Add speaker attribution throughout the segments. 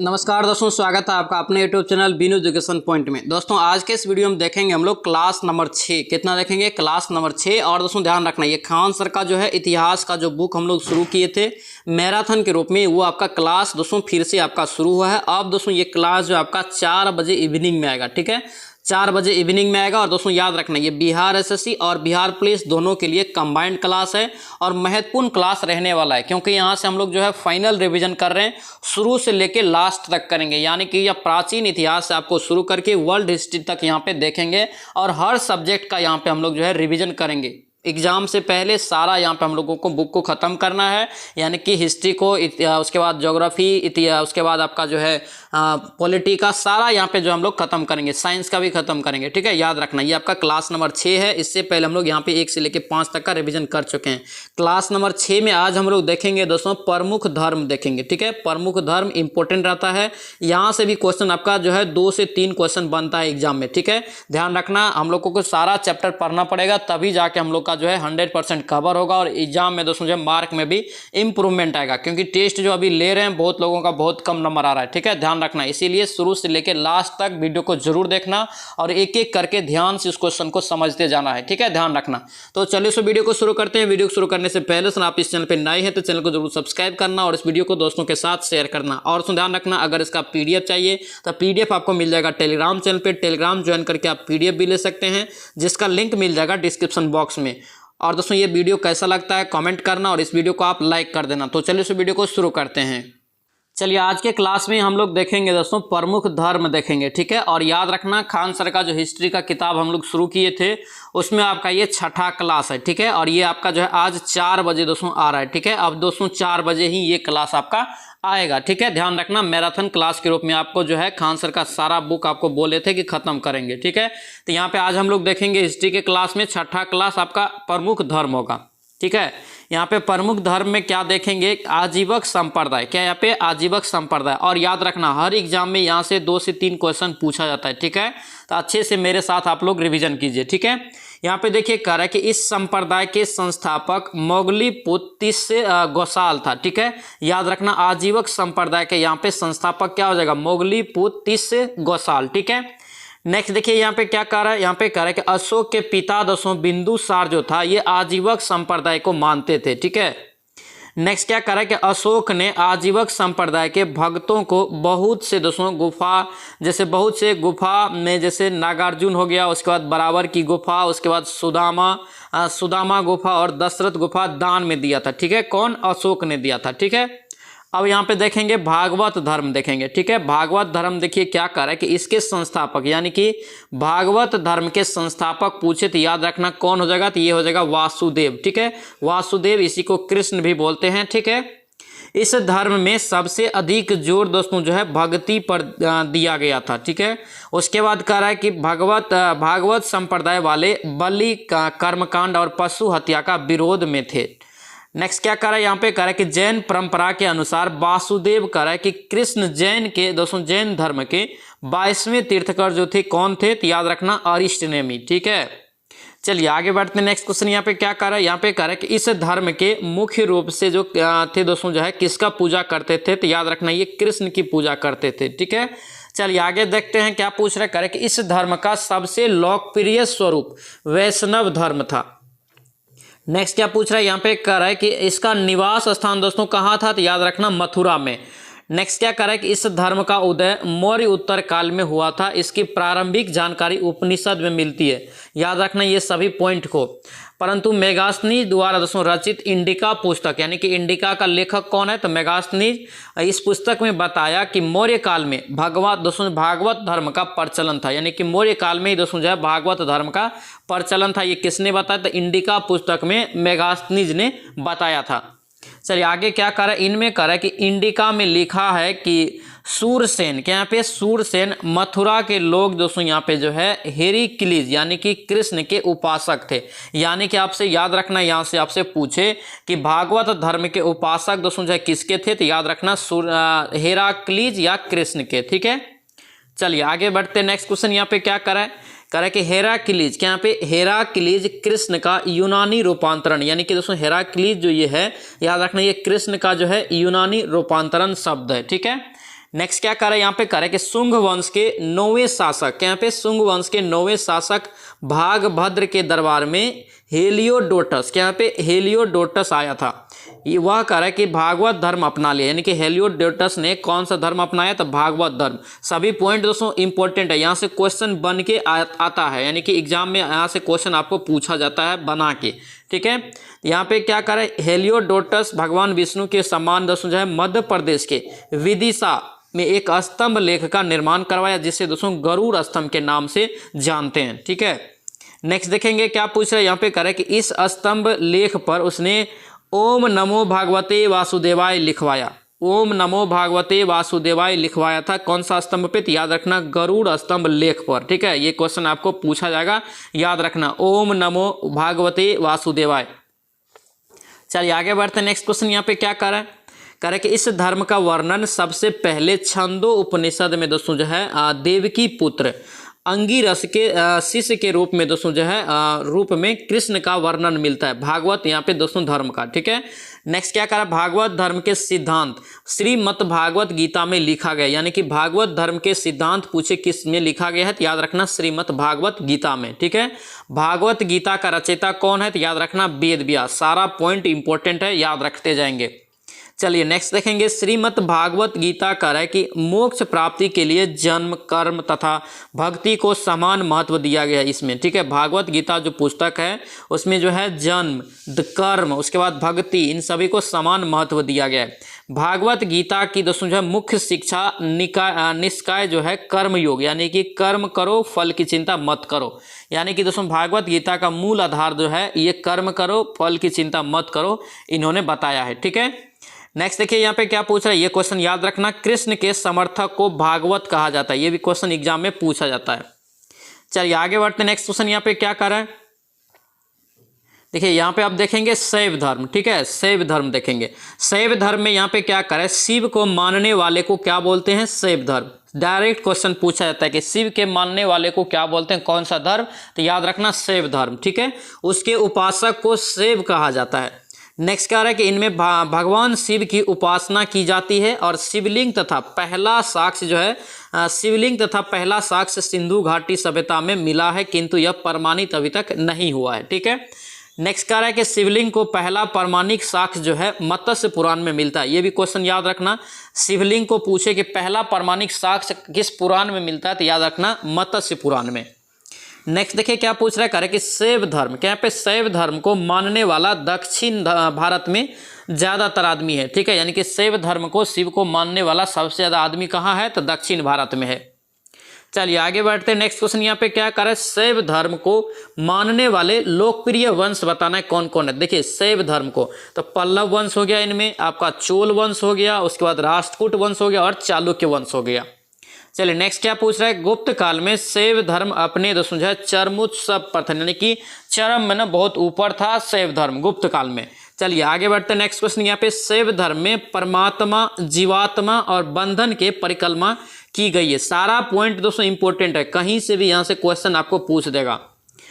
Speaker 1: नमस्कार दोस्तों, स्वागत है आपका अपने YouTube channel Binu education point में। दोस्तों आज के इस वीडियो में देखेंगे हम लोग क्लास नंबर 6। कितना देखेंगे? Class number 6। और दोस्तों ध्यान रखना, ये खान सर का जो है इतिहास का जो बुक हम लोग शुरू किए थे मैराथन के रूप में, वो आपका क्लास दोस्तों फिर से आपका शुरू हुआ है। अब दोस्तों ये क्लास जो आपका 4 बजे इवनिंग में आएगा, ठीक है, 4 बजे इवनिंग में आएगा। और दोस्तों याद रखना, ये बिहार एसएससी और बिहार पुलिस दोनों के लिए कंबाइंड क्लास है और महत्वपूर्ण क्लास रहने वाला है, क्योंकि यहाँ से हम लोग जो है फाइनल रिवीजन कर रहे हैं, शुरू से लेके लास्ट तक करेंगे। यानी कि यह प्राचीन इतिहास से आपको शुरू करके वर्ल्ड हिस्ट्री तक यहाँ पे देखेंगे और हर सब्जेक्ट का यहाँ पे हम लोग जो है रिविजन करेंगे। एग्जाम से पहले सारा यहाँ पे हम लोगों को बुक को ख़त्म करना है, यानी कि हिस्ट्री को, उसके बाद ज्योग्राफी, उसके बाद आपका जो है पॉलिटी का सारा यहाँ पे जो हम लोग खत्म करेंगे, साइंस का भी खत्म करेंगे, ठीक है। याद रखना ये आपका क्लास नंबर 6 है। इससे पहले हम लोग यहाँ पे 1 से लेके 5 तक का रिवीजन कर चुके हैं। क्लास नंबर 6 में आज हम लोग देखेंगे दोस्तों प्रमुख धर्म देखेंगे, ठीक है। प्रमुख धर्म इंपॉर्टेंट रहता है, यहाँ से भी क्वेश्चन आपका जो है 2 से 3 क्वेश्चन बनता है एग्जाम में, ठीक है। ध्यान रखना, हम लोगों को सारा चैप्टर पढ़ना पड़ेगा, तभी जाके हम लोग का जो है 100% कवर होगा और एग्जाम में दोस्तों जो मार्क में भी इंप्रूवमेंट आएगा, क्योंकि टेस्ट जो अभी ले रहे हैं बहुत लोगों का बहुत कम नंबर आ रहा है, ठीक है। ध्यान रखना, इसीलिए शुरू से लेकर लास्ट तक वीडियो को जरूर देखना और एक एक करके ध्यान से उस क्वेश्चन को समझते जाना है, ठीक है। ध्यान रखना। तो चलिए सो वीडियो को शुरू करते हैं। वीडियो को शुरू करने से पहले से आप इस चैनल पर नए हैं तो चैनल को जरूर सब्सक्राइब करना और इस वीडियो को दोस्तों के साथ शेयर करना। और ध्यान रखना, अगर इसका पीडीएफ चाहिए तो पीडीएफ आपको मिल जाएगा टेलीग्राम चैनल पर। टेलीग्राम ज्वाइन करके आप पीडीएफ भी ले सकते हैं, जिसका लिंक मिल जाएगा डिस्क्रिप्शन बॉक्स में। और दोस्तों ये वीडियो कैसा लगता है कमेंट करना और इस वीडियो को आप लाइक कर देना। तो चलिए इस वीडियो को शुरू करते हैं। चलिए आज के क्लास में हम लोग देखेंगे दोस्तों प्रमुख धर्म देखेंगे, ठीक है। और याद रखना, खान सर का जो हिस्ट्री का किताब हम लोग शुरू किए थे उसमें आपका ये 6ठा क्लास है, ठीक है। और ये आपका जो है आज 4 बजे दोस्तों आ रहा है, ठीक है। अब दोस्तों 4 बजे ही ये क्लास आपका आएगा, ठीक है। ध्यान रखना, मैराथन क्लास के रूप में आपको जो है खान सर का सारा बुक आपको बोले थे कि खत्म करेंगे, ठीक है। तो यहाँ पे आज हम लोग देखेंगे हिस्ट्री के क्लास में 6ठा क्लास आपका प्रमुख धर्म होगा, ठीक है। यहाँ पे प्रमुख धर्म में क्या देखेंगे? आजीवक संप्रदाय। क्या यहाँ पे? आजीवक संप्रदाय। और याद रखना, हर एग्जाम में यहाँ से 2 से 3 क्वेश्चन पूछा जाता है, ठीक है। तो अच्छे से मेरे साथ आप लोग रिवीजन कीजिए, ठीक है। यहाँ पे देखिए कह रहा है कि इस संप्रदाय के संस्थापक मोगली-पुत्तिस्य गोसाल था, ठीक है। याद रखना, आजीवक संप्रदाय के यहाँ पे संस्थापक क्या हो जाएगा? मोगली-पुत्तिस्य गोसाल, ठीक है। नेक्स्ट देखिए यहाँ पे क्या कह रहा है? यहाँ पे कह रहा है कि अशोक के पिता दोस्तों बिंदुसार जो था ये आजीवक संप्रदाय को मानते थे, ठीक है। नेक्स्ट क्या कह रहा है कि अशोक ने आजीवक संप्रदाय के भक्तों को बहुत से दोस्तों गुफा, जैसे बहुत से गुफा में, जैसे नागार्जुन हो गया, उसके बाद बराबर की गुफा, उसके बाद सुदामा गुफा और दशरथ गुफा दान में दिया था, ठीक है। कौन? अशोक ने दिया था, ठीक है। अब यहाँ पे देखेंगे भागवत धर्म देखेंगे, ठीक है। भागवत धर्म देखिए क्या कर रहा है कि इसके संस्थापक, यानी कि भागवत धर्म के संस्थापक पूछे तो याद रखना कौन हो जाएगा? तो ये हो जाएगा वासुदेव, ठीक है। वासुदेव, इसी को कृष्ण भी बोलते हैं, ठीक है। इस धर्म में सबसे अधिक जोर दोस्तों जो है भक्ति पर दिया गया था, ठीक है। उसके बाद कह रहा है कि भागवत संप्रदाय वाले बलि का कर्मकांड और पशु हत्या का विरोध में थे। नेक्स्ट क्या कर रहा है? यहाँ पे कह रहा है कि जैन परंपरा के अनुसार वासुदेव कह रहा है कि कृष्ण जैन के दोस्तों जैन धर्म के 22वें तीर्थकर जो थे कौन थे? तो याद रखना अरिष्टनेमी, ठीक है। चलिए आगे बढ़ते हैं। नेक्स्ट क्वेश्चन यहाँ पे क्या कर रहा है? यहाँ पे कह रहा है कि इस धर्म के मुख्य रूप से जो थे दोस्तों जो है किसका पूजा करते थे? तो याद रखना ये कृष्ण की पूजा करते थे, ठीक है। चलिए आगे देखते हैं क्या पूछ रहे हैं। कि इस धर्म का सबसे लोकप्रिय स्वरूप वैष्णव धर्म था। नेक्स्ट क्या पूछ रहा है? यहाँ पे कह रहा है कि इसका निवास स्थान दोस्तों कहाँ था? तो याद रखना मथुरा में। नेक्स्ट क्या कह रहा है कि इस धर्म का उदय मौर्य उत्तर काल में हुआ था। इसकी प्रारंभिक जानकारी उपनिषद में मिलती है। याद रखना ये सभी पॉइंट को। परंतु मेगास्थनीज द्वारा दोस्तों रचित इंडिका पुस्तक, यानी कि इंडिका का लेखक कौन है? तो मेगास्थनीज इस पुस्तक में बताया कि मौर्य काल में भागवत धर्म का प्रचलन था, यानी कि मौर्य काल में ही दोस्तों जो है भागवत धर्म का प्रचलन था। ये किसने बताया? तो इंडिका पुस्तक में मेगास्थनीज ने बताया था। चलिए आगे क्या कर रहा है? इनमें कह रहा है कि इंडिका में लिखा है कि सूरसेन, क्या यहाँ पे सूरसेन मथुरा के लोग दोस्तों यहाँ पे जो है हेराक्लीज यानी कि कृष्ण के उपासक थे। यानी कि आपसे याद रखना, यहाँ से आपसे पूछे कि भागवत धर्म के उपासक दोस्तों जो है किसके थे? तो याद रखना हेराक्लीज या कृष्ण के, ठीक है। चलिए आगे बढ़ते। नेक्स्ट क्वेश्चन यहाँ पे क्या कर रहा है? कह रहा है कि हेराक्लीज, क्या यहाँ पे हेराक्लीज कृष्ण का यूनानी रूपांतरण, यानी कि दोस्तों हेराक्लीज जो ये है याद रखना ये कृष्ण का जो है यूनानी रूपांतरण शब्द है, ठीक है। नेक्स्ट क्या करे यहाँ पे करे कि शुंग वंश के 9वें शासक, यहाँ पे शुंग वंश के 9वें शासक भागभद्र के दरबार में हेलियोडोटस, यहाँ पे हेलियोडोटस आया था। ये वह कह रहा है कि भागवत धर्म अपना लिया, यानी कि हेलियोडोटस ने कौन सा धर्म अपनाया? तो भागवत धर्म। सभी पॉइंट दोस्तों इंपॉर्टेंट है, यहाँ से क्वेश्चन बन के आता है, यानी कि एग्जाम में यहाँ से क्वेश्चन आपको पूछा जाता है बना के, ठीक है। यहाँ पे क्या करे, हेलियोडोटस भगवान विष्णु के सम्मान दोस्तों जो है मध्य प्रदेश के विदिशा में एक स्तंभ लेख का निर्माण करवाया, जिसे दोस्तों गरुड़ स्तंभ के नाम से जानते हैं, ठीक है। नेक्स्ट देखेंगे क्या पूछ रहे हैं यहाँ पे करे कि इस स्तंभ लेख पर उसने ओम नमो भागवते वासुदेवाय लिखवाया, ओम नमो भागवते वासुदेवाय लिखवाया था कौन सा स्तंभ पे? तो याद रखना गरुड़ स्तंभ लेख पर, ठीक है। ये क्वेश्चन आपको पूछा जाएगा, याद रखना ओम नमो भागवते वासुदेवाय। चलिए आगे बढ़ते हैं। नेक्स्ट क्वेश्चन यहाँ पे क्या कर रहा है, कह रहा है कि इस धर्म का वर्णन सबसे पहले छंदो उपनिषद में दोस्तों जो है देवकी पुत्र अंगिरस के शिष्य के रूप में दोस्तों जो है रूप में कृष्ण का वर्णन मिलता है, भागवत यहाँ पे दोस्तों धर्म का, ठीक है। नेक्स्ट क्या करा, भागवत धर्म के सिद्धांत श्रीमद् भागवत गीता में लिखा गया, यानी कि भागवत धर्म के सिद्धांत पूछे किस में लिखा गया है? तो याद रखना श्रीमद् भागवत गीता में, ठीक है। भागवत गीता का रचयिता कौन है? तो याद रखना वेद व्यास। सारा पॉइंट इंपॉर्टेंट है, याद रखते जाएंगे। चलिए नेक्स्ट देखेंगे, श्रीमद् भागवत गीता कह रहा है कि मोक्ष प्राप्ति के लिए जन्म, कर्म तथा भक्ति को समान महत्व दिया गया है इसमें, ठीक है। भागवत गीता जो पुस्तक है उसमें जो है जन्म, कर्म, उसके बाद भक्ति, इन सभी को समान महत्व दिया गया है। भागवत गीता की दोस्तों जो है मुख्य शिक्षा निष्काय जो है कर्म योग, यानी कि कर्म करो फल की चिंता मत करो, यानी कि दोस्तों भागवत गीता का मूल आधार जो है ये कर्म करो फल की चिंता मत करो, इन्होंने बताया है, ठीक है। नेक्स्ट देखिए यहाँ पे क्या पूछ रहा है, ये क्वेश्चन याद रखना, कृष्ण के समर्थक को भागवत कहा जाता है, ये भी क्वेश्चन एग्जाम में पूछा जाता है। चलिए आगे बढ़ते हैं। नेक्स्ट क्वेश्चन यहाँ पे क्या कर रहा है, देखिए यहाँ पे आप देखेंगे शैव धर्म, ठीक है, शैव धर्म देखेंगे। शैव धर्म में यहाँ पे क्या करे, शिव को मानने वाले को क्या बोलते हैं? शैव धर्म। डायरेक्ट क्वेश्चन पूछा जाता है कि शिव के मानने वाले को क्या बोलते हैं, कौन सा धर्म? तो याद रखना शैव धर्म, ठीक है। उसके उपासक को शैव कहा जाता है। नेक्स्ट क्या है कि इनमें भगवान शिव की उपासना की जाती है और शिवलिंग तथा पहला साक्ष्य जो है शिवलिंग तथा पहला साक्ष्य सिंधु घाटी सभ्यता में मिला है, किंतु यह प्रमाणित अभी तक नहीं हुआ है, ठीक है। नेक्स्ट क्या है कि शिवलिंग को पहला प्रमाणिक साक्ष्य जो है मत्स्य पुराण में मिलता है, ये भी क्वेश्चन याद रखना। शिवलिंग को पूछे कि पहला प्रमाणिक साक्ष्य किस पुराण में मिलता है, तो याद रखना मत्स्य पुराण में। नेक्स्ट देखिए क्या पूछ रहा है, करे कि शैव धर्म, क्या पे शैव धर्म को मानने वाला दक्षिण भारत में ज़्यादातर आदमी है, ठीक है, यानी कि शैव धर्म को शिव को मानने वाला सबसे ज़्यादा आदमी कहाँ है? तो दक्षिण भारत में है। चलिए आगे बढ़ते हैं। नेक्स्ट क्वेश्चन यहाँ पे क्या करे, शैव धर्म को मानने वाले लोकप्रिय वंश बताना है कौन कौन है। देखिए शैव धर्म को तो पल्लव वंश हो गया, इनमें आपका चोल वंश हो गया, उसके बाद राष्ट्रकूट वंश हो गया और चालुक्य वंश हो गया। चलिए नेक्स्ट क्या पूछ रहा है, गुप्त काल में शैव धर्म अपने दोस्तों जो है चरमोत्सव पर था, यानी कि चरम में ना बहुत ऊपर था शैव धर्म गुप्त काल में। चलिए आगे बढ़ते हैं। नेक्स्ट क्वेश्चन यहाँ पे, शैव धर्म में परमात्मा, जीवात्मा और बंधन के परिकल्पना की गई है। सारा पॉइंट दोस्तों इंपॉर्टेंट है, कहीं से भी यहाँ से क्वेश्चन आपको पूछ देगा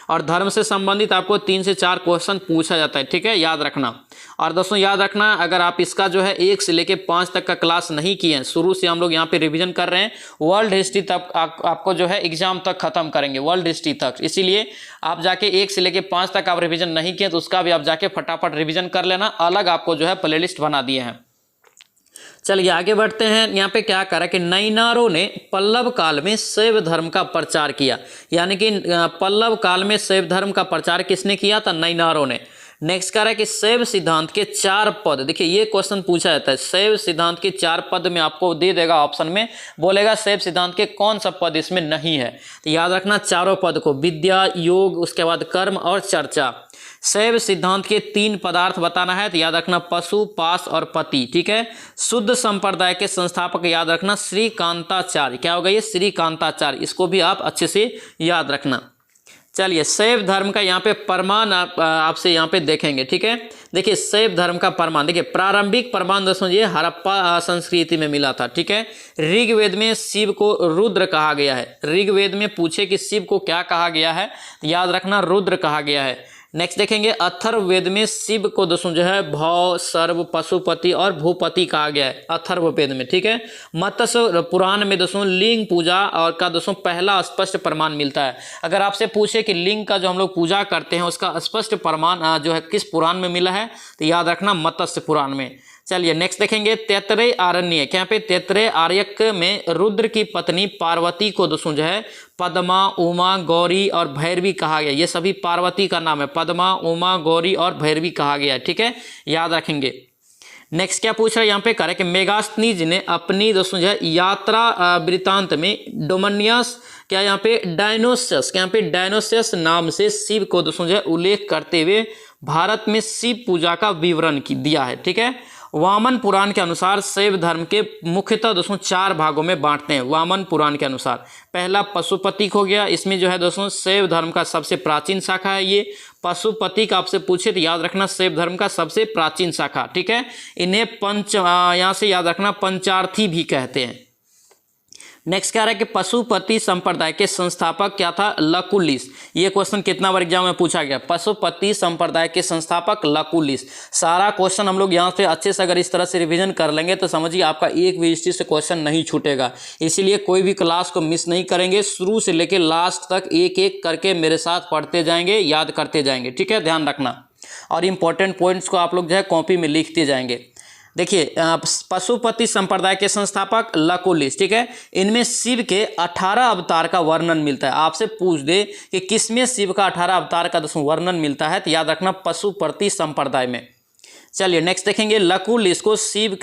Speaker 1: और धर्म से संबंधित आपको 3 से 4 क्वेश्चन पूछा जाता है, ठीक है, याद रखना। और दोस्तों याद रखना, अगर आप इसका जो है 1 से लेके 5 तक का क्लास नहीं किए हैं, शुरू से हम लोग यहाँ पे रिवीजन कर रहे हैं, वर्ल्ड हिस्ट्री तक आपको जो है एग्जाम तक खत्म करेंगे, वर्ल्ड हिस्ट्री तक। इसीलिए आप जाके 1 से लेके 5 तक आप रिविजन नहीं किए तो उसका भी आप जाके फटाफट रिविजन कर लेना, अलग आपको जो है प्लेलिस्ट बना दिए हैं। चलिए आगे बढ़ते हैं। यहाँ पे क्या करा कि नैनारों ने पल्लव काल में शैव धर्म का प्रचार किया, यानी कि पल्लव काल में शैव धर्म का प्रचार किसने किया था? नैनारों ने। नेक्स्ट कह रहा है कि शैव सिद्धांत के 4 पद, देखिए ये क्वेश्चन पूछा जाता है, शैव सिद्धांत के 4 पद में आपको दे देगा ऑप्शन में, बोलेगा शैव सिद्धांत के कौन सा पद इसमें नहीं है, तो याद रखना चारों पद को, विद्या, योग, उसके बाद कर्म और चर्चा। शैव सिद्धांत के 3 पदार्थ बताना है, तो याद रखना पशु, पास और पति, ठीक है। शुद्ध संप्रदाय के संस्थापक याद रखना श्रीकांताचार्य, क्या होगा ये? श्रीकांताचार्य, इसको भी आप अच्छे से याद रखना। चलिए शैव धर्म का यहाँ पे प्रमाण आपसे यहाँ पे देखेंगे, ठीक है। देखिए शैव धर्म का प्रमाण, देखिए प्रारंभिक प्रमाण दोस्तों ये हड़प्पा संस्कृति में मिला था, ठीक है। ऋग्वेद में शिव को रुद्र कहा गया है, ऋग्वेद में पूछे कि शिव को क्या कहा गया है, याद रखना रुद्र कहा गया है। नेक्स्ट देखेंगे अथर्ववेद में शिव को दोस्तों जो है भौ, सर्व, पशुपति और भूपति कहा गया है अथर्ववेद में, ठीक है। मत्स्य पुराण में दोस्तों लिंग पूजा और का दोस्तों पहला स्पष्ट प्रमाण मिलता है। अगर आपसे पूछे कि लिंग का जो हम लोग पूजा करते हैं उसका स्पष्ट प्रमाण जो है किस पुराण में मिला है, तो याद रखना मत्स्य पुराण में। चलिए नेक्स्ट देखेंगे तैतरेय आरण्यक। यहाँ पे तैतरेय आरण्यक में रुद्र की पत्नी पार्वती को दोस्तों जो है पद्मा, उमा, गौरी और भैरवी कहा गया। ये सभी पार्वती का नाम है, पद्मा, उमा, गौरी और भैरवी कहा गया है, ठीक है, याद रखेंगे। नेक्स्ट क्या पूछ रहा है यहाँ पे, कह रहे कि मेगास्थनीज ने अपनी दोस्तों जो है यात्रा वृत्तांत में डोमनियस क्या यहाँ पे डायनोसियस, यहाँ पे डायनोसियस नाम से शिव को दोस्तों जो है उल्लेख करते हुए भारत में शिव पूजा का विवरण दिया है, ठीक है। वामन पुराण के अनुसार शैव धर्म के मुख्यतः दोस्तों 4 भागों में बांटते हैं। वामन पुराण के अनुसार पहला पशुपतिक हो गया, इसमें जो है दोस्तों शैव धर्म का सबसे प्राचीन शाखा है ये पशुपतिक। आपसे पूछे तो याद रखना शैव धर्म का सबसे प्राचीन शाखा, ठीक है। इन्हें यहाँ से याद रखना पंचार्थी भी कहते हैं। नेक्स्ट क्या रहा है कि पशुपति संप्रदाय के संस्थापक क्या था, लकुलिस। ये क्वेश्चन कितना बार एग्जाम में पूछा गया, पशुपति संप्रदाय के संस्थापक लकुलिस। सारा क्वेश्चन हम लोग यहाँ से अच्छे से अगर इस तरह से रिवीजन कर लेंगे तो समझिए आपका एक भी हिस्ट्री से क्वेश्चन नहीं छूटेगा। इसीलिए कोई भी क्लास को मिस नहीं करेंगे, शुरू से लेकर लास्ट तक एक एक करके मेरे साथ पढ़ते जाएंगे, याद करते जाएंगे, ठीक है, ध्यान रखना। और इंपॉर्टेंट पॉइंट्स को आप लोग जो है कॉपी में लिखते जाएंगे। देखिए पशुपति संप्रदाय के संस्थापक लकुलिस, ठीक है। इनमें शिव के 18 अवतार का वर्णन मिलता है। आपसे पूछ दे कि किसमें शिव का 18 अवतार का दोस्तों वर्णन मिलता है, तो याद रखना पशुपति संप्रदाय में। चलिए नेक्स्ट देखेंगे लकुलिस को शिव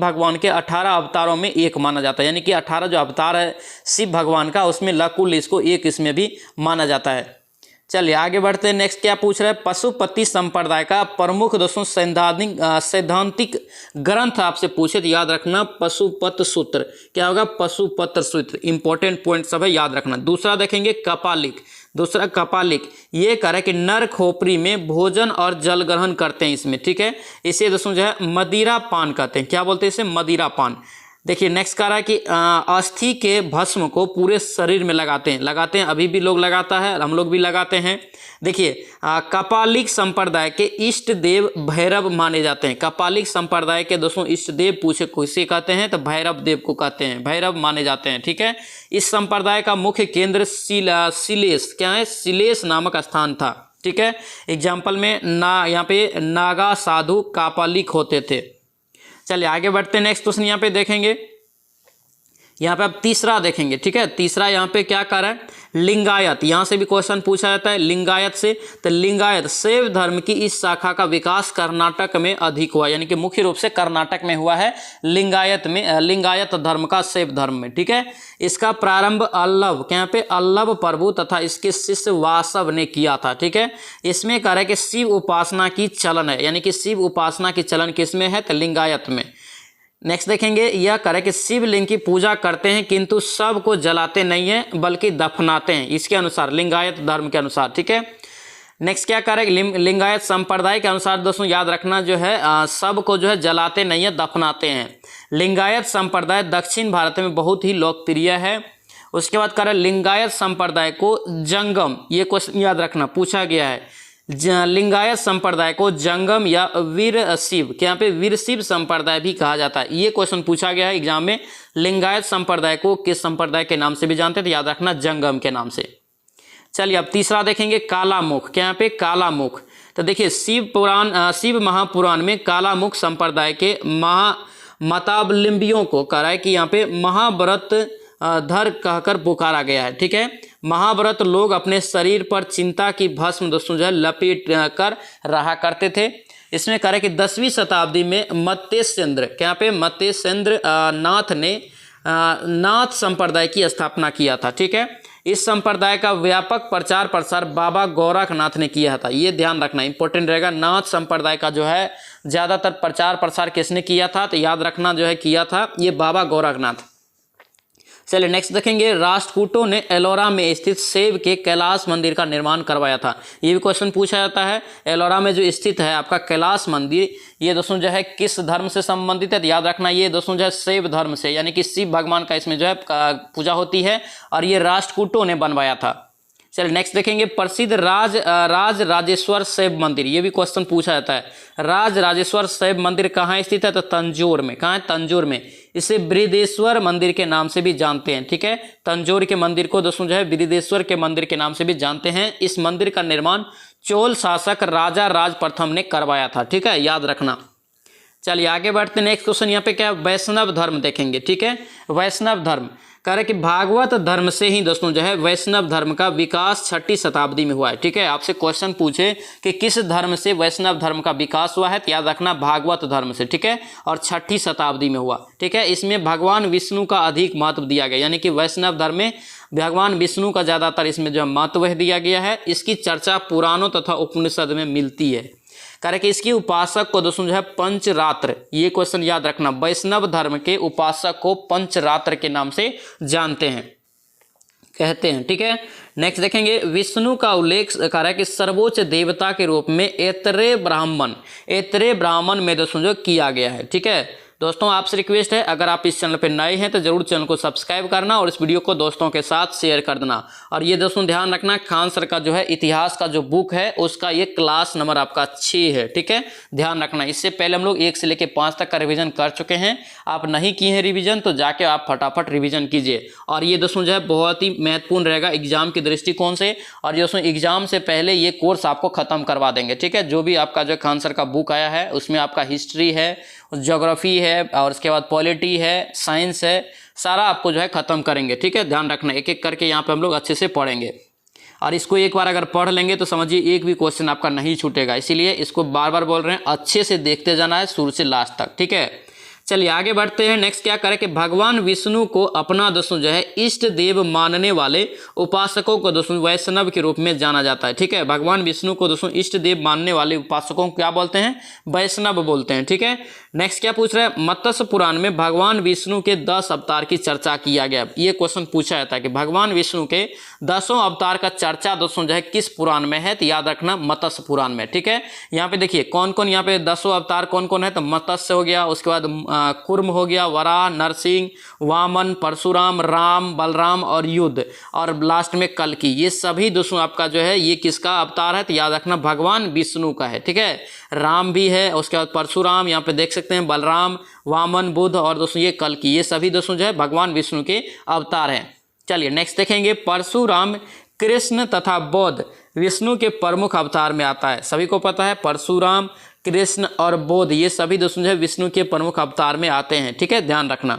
Speaker 1: भगवान के 18 अवतारों में एक माना जाता है, यानी कि 18 जो अवतार है शिव भगवान का उसमें लकुलिस को एक इसमें भी माना जाता है। चलिए आगे बढ़ते हैं। नेक्स्ट क्या पूछ रहे हैं, पशुपति संप्रदाय का प्रमुख दोस्तों सैद्धांतिक ग्रंथ आपसे पूछे तो याद रखना पशुपत सूत्र। क्या होगा, पशुपत सूत्र। इंपॉर्टेंट पॉइंट सब है, याद रखना। दूसरा देखेंगे कपालिक। दूसरा कपालिक ये कह रहा है कि नर खोपड़ी में भोजन और जल ग्रहण करते हैं इसमें, ठीक है। इसे दोस्तों जो है मदिरा पान कहते हैं। क्या बोलते हैं इसे, मदिरा पान। देखिए नेक्स्ट कह रहा है कि अस्थि के भस्म को पूरे शरीर में लगाते हैं, अभी भी लोग लगाता है, हम लोग भी लगाते हैं। देखिए कपालिक संप्रदाय के इष्ट देव भैरव माने जाते हैं। कपालिक संप्रदाय के दोस्तों इष्ट देव पूछे किसे कहते हैं, तो भैरव देव को कहते हैं, भैरव माने जाते हैं, ठीक है। इस संप्रदाय का मुख्य केंद्र शिलेश क्या है, शिलेश नामक स्थान था, ठीक है। एग्जाम्पल में यहाँ पे नागा साधु कापालिक होते थे। चलिए आगे बढ़ते हैं। नेक्स्ट क्वेश्चन यहाँ पे देखेंगे, यहाँ पे अब तीसरा देखेंगे, ठीक है। तीसरा यहाँ पे क्या कर रहा है, लिंगायत। यहाँ से भी क्वेश्चन पूछा जाता है लिंगायत से। तो लिंगायत शैव धर्म की इस शाखा का विकास कर्नाटक में अधिक हुआ, यानी कि मुख्य रूप से कर्नाटक में हुआ है लिंगायत धर्म का शैव धर्म में, ठीक है। इसका प्रारंभ अल्लभ यहाँ पे अल्लभ प्रभु तथा इसके शिष्य वासव ने किया था, ठीक है। इसमें कह रहा है कि शिव उपासना की चलन है, यानी कि शिव उपासना की चलन किसमें है, तो लिंगायत में। नेक्स्ट देखेंगे, यह करें कि शिवलिंग की पूजा करते हैं किंतु सबको जलाते नहीं हैं बल्कि दफनाते हैं, इसके अनुसार लिंगायत धर्म के अनुसार, ठीक है। नेक्स्ट क्या करें, लिंगायत संप्रदाय के अनुसार दोस्तों याद रखना जो है सबको जो है जलाते नहीं है, दफनाते हैं। लिंगायत संप्रदाय दक्षिण भारत में बहुत ही लोकप्रिय है। उसके बाद करें लिंगायत संप्रदाय को जंगम, ये क्वेश्चन याद रखना पूछा गया है। लिंगायत संप्रदाय को जंगम या वीर शिव, यहाँ पे वीर शिव संप्रदाय भी कहा जाता है, ये क्वेश्चन पूछा गया है एग्जाम में। लिंगायत संप्रदाय को किस संप्रदाय के नाम से भी जानते हैं, तो याद रखना जंगम के नाम से। चलिए अब तीसरा देखेंगे कालामुख। क्या यहाँ पे कालामुख, तो देखिए शिव महापुराण में कालामुख संप्रदाय के मतावलंबियों को कह रहा है कि यहाँ पे महाव्रत धर कहकर पुकारा गया है, ठीक है। महाव्रत लोग अपने शरीर पर चिंता की भस्म दोस्तों जो है लपेट कर रहा करते थे। इसमें कह रहे कि 10वीं शताब्दी में मत्स्येंद्र, क्या पे मत्स्येंद्र नाथ ने नाथ संप्रदाय की स्थापना किया था, ठीक है। इस संप्रदाय का व्यापक प्रचार प्रसार बाबा गोरखनाथ ने किया था, ये ध्यान रखना इंपॉर्टेंट रहेगा। नाथ संप्रदाय का जो है ज़्यादातर प्रचार प्रसार किसने किया था, तो याद रखना जो है किया था ये बाबा गोरखनाथ। चलिए नेक्स्ट देखेंगे, राष्ट्रकूटों ने एलोरा में स्थित शैव के कैलाश मंदिर का निर्माण करवाया था, ये भी क्वेश्चन पूछा जाता है। एलोरा में जो स्थित है आपका कैलाश मंदिर, ये दोस्तों जो है किस धर्म से संबंधित है, तो याद रखना ये दोस्तों जो है शैव धर्म से, यानी कि शिव भगवान का इसमें जो है पूजा होती है और ये राष्ट्रकूटों ने बनवाया था। चलिए नेक्स्ट देखेंगे प्रसिद्ध राज राजेश्वर शैव मंदिर, ये भी क्वेश्चन पूछा जाता है। राज राजेश्वर शैव मंदिर कहाँ स्थित है? तो तंजौर में। कहाँ है? तंजौर में। इसे बृहदेश्वर मंदिर के नाम से भी जानते हैं, ठीक है। तंजौर के मंदिर को दोस्तों जो है बृहदेश्वर के मंदिर के नाम से भी जानते हैं। इस मंदिर का निर्माण चोल शासक राजा राज प्रथम ने करवाया था, ठीक है, याद रखना। चलिए आगे बढ़ते हैं। नेक्स्ट क्वेश्चन यहाँ पे क्या है? वैष्णव धर्म देखेंगे, ठीक है। वैष्णव धर्म कह रहे कि भागवत धर्म से ही दोस्तों जो है वैष्णव धर्म का विकास 6ठी शताब्दी में हुआ है, ठीक है। आपसे क्वेश्चन पूछे कि किस धर्म से वैष्णव धर्म का विकास हुआ है, तो याद रखना भागवत धर्म से, ठीक है, और 6ठी शताब्दी में हुआ, ठीक है। इसमें भगवान विष्णु का अधिक महत्व दिया गया, यानी कि वैष्णव धर्म में भगवान विष्णु का ज़्यादातर इसमें जो महत्व दिया गया है। इसकी चर्चा पुराणों तथा उपनिषद में मिलती है। कह कि इसकी उपासक को दोस्तों जो है पंचरात्र, ये क्वेश्चन याद रखना, वैष्णव धर्म के उपासक को पंचरात्र के नाम से जानते हैं, कहते हैं, ठीक है। नेक्स्ट देखेंगे विष्णु का उल्लेख कर रहा है कि सर्वोच्च देवता के रूप में ऐतरेय ब्राह्मण में दोस्तों जो किया गया है, ठीक है। दोस्तों आपसे रिक्वेस्ट है, अगर आप इस चैनल पर नए हैं तो जरूर चैनल को सब्सक्राइब करना और इस वीडियो को दोस्तों के साथ शेयर कर देना। और ये दोस्तों ध्यान रखना, खान सर का जो है इतिहास का जो बुक है उसका ये क्लास नंबर आपका 6 है, ठीक है, ध्यान रखना। इससे पहले हम लोग 1 से लेकर 5 तक का रिवीजन कर चुके हैं। आप नहीं किए हैं रिवीजन तो जाके आप फटाफट रिवीजन कीजिए। और ये दोस्तों जो है बहुत ही महत्वपूर्ण रहेगा एग्जाम के दृष्टिकोण से। और दोस्तों एग्जाम से पहले ये कोर्स आपको खत्म करवा देंगे, ठीक है। जो भी आपका जो खान सर का बुक आया है उसमें आपका हिस्ट्री है, ज्योग्राफी है और उसके बाद पॉलिटी है, साइंस है, सारा आपको जो है खत्म करेंगे, ठीक है। ध्यान रखना, एक एक करके यहाँ पे हम लोग अच्छे से पढ़ेंगे। और इसको एक बार अगर पढ़ लेंगे तो समझिए एक भी क्वेश्चन आपका नहीं छूटेगा। इसीलिए इसको बार बार बोल रहे हैं, अच्छे से देखते जाना है शुरू से लास्ट तक, ठीक है। चलिए आगे बढ़ते हैं। नेक्स्ट क्या करें कि भगवान विष्णु को अपना दोस्तों जो है इष्ट देव मानने वाले उपासकों को दोस्तों वैष्णव के रूप में जाना जाता है, ठीक है। भगवान विष्णु को दोस्तों इष्ट देव मानने वाले उपासकों को क्या बोलते हैं? वैष्णव बोलते हैं, ठीक है। नेक्स्ट क्या पूछ रहा है? मत्स्य पुराण में भगवान विष्णु के 10 अवतार की चर्चा किया गया। ये क्वेश्चन पूछा जाता है कि भगवान विष्णु के 10 अवतार का चर्चा दोस्तों जो है किस पुराण में है? तो याद रखना मत्स्य पुराण में, ठीक है। यहाँ पे देखिए कौन कौन यहाँ पे 10 अवतार कौन कौन है? तो मत्स्य हो गया, उसके बाद कुर्म हो गया, वराह, नरसिंह, वामन, परशुराम, राम, बलराम और युद्ध, और लास्ट में कल्कि। ये सभी दोस्तों आपका जो है ये किसका अवतार है? तो याद रखना भगवान विष्णु का है, ठीक है। राम भी है, उसके बाद परशुराम, यहाँ पे देख सकते हैं बलराम, वामन, बुद्ध और दोस्तों ये कल्कि, ये सभी दोस्तों जो है भगवान विष्णु के अवतार हैं। चलिए नेक्स्ट देखेंगे। परशुराम, कृष्ण तथा बौद्ध विष्णु के प्रमुख अवतार में आता है। सभी को पता है परशुराम, कृष्ण और बौद्ध ये सभी दोस्तों जो है विष्णु के प्रमुख अवतार में आते हैं, ठीक है, ध्यान रखना।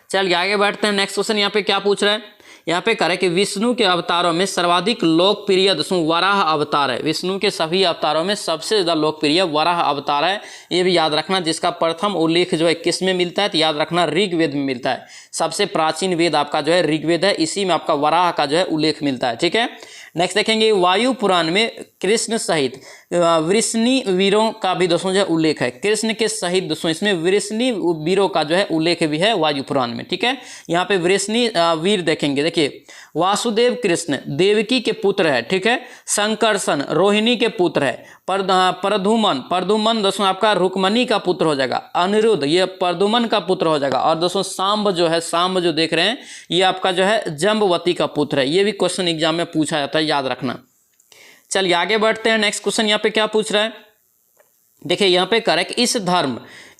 Speaker 1: चलिए आगे बढ़ते हैं। नेक्स्ट क्वेश्चन यहाँ पे क्या पूछ रहा है? यहाँ पे कह रहे कि विष्णु के अवतारों में सर्वाधिक लोकप्रिय दोस्तों वराह अवतार है। विष्णु के सभी अवतारों में सबसे ज़्यादा लोकप्रिय वराह अवतार है, ये भी याद रखना। जिसका प्रथम उल्लेख जो है किस में मिलता है? तो याद रखना ऋग्वेद में मिलता है। सबसे प्राचीन वेद आपका जो है ऋग्वेद है, इसी में आपका वराह का जो है उल्लेख मिलता है, ठीक है। नेक्स्ट देखेंगे वायु पुराण में कृष्ण सहित वृष्णि वीरों का भी दोस्तों जो है उल्लेख है। कृष्ण के सहित दोस्तों इसमें वृष्णि वीरों का जो है उल्लेख भी है वायु पुराण में, ठीक है। यहाँ पे वृष्णि वीर देखेंगे, देखिए वासुदेव कृष्ण देवकी के पुत्र है, ठीक है। संकर्षण रोहिणी के पुत्र है। प्रद्युमन दोस्तों आपका रुक्मणी का पुत्र हो जाएगा। अनिरुद्ध ये प्रद्युमन का पुत्र हो जाएगा। और दोस्तों सांब जो देख रहे हैं ये आपका जो है जम्बवती का पुत्र है। ये भी क्वेश्चन एग्जाम में पूछा जाता है, याद रखना। चलिए आगे बढ़ते हैं। नेक्स्ट क्वेश्चन यहाँ पे क्या पूछ रहा है? देखिए यहाँ पे करेक्ट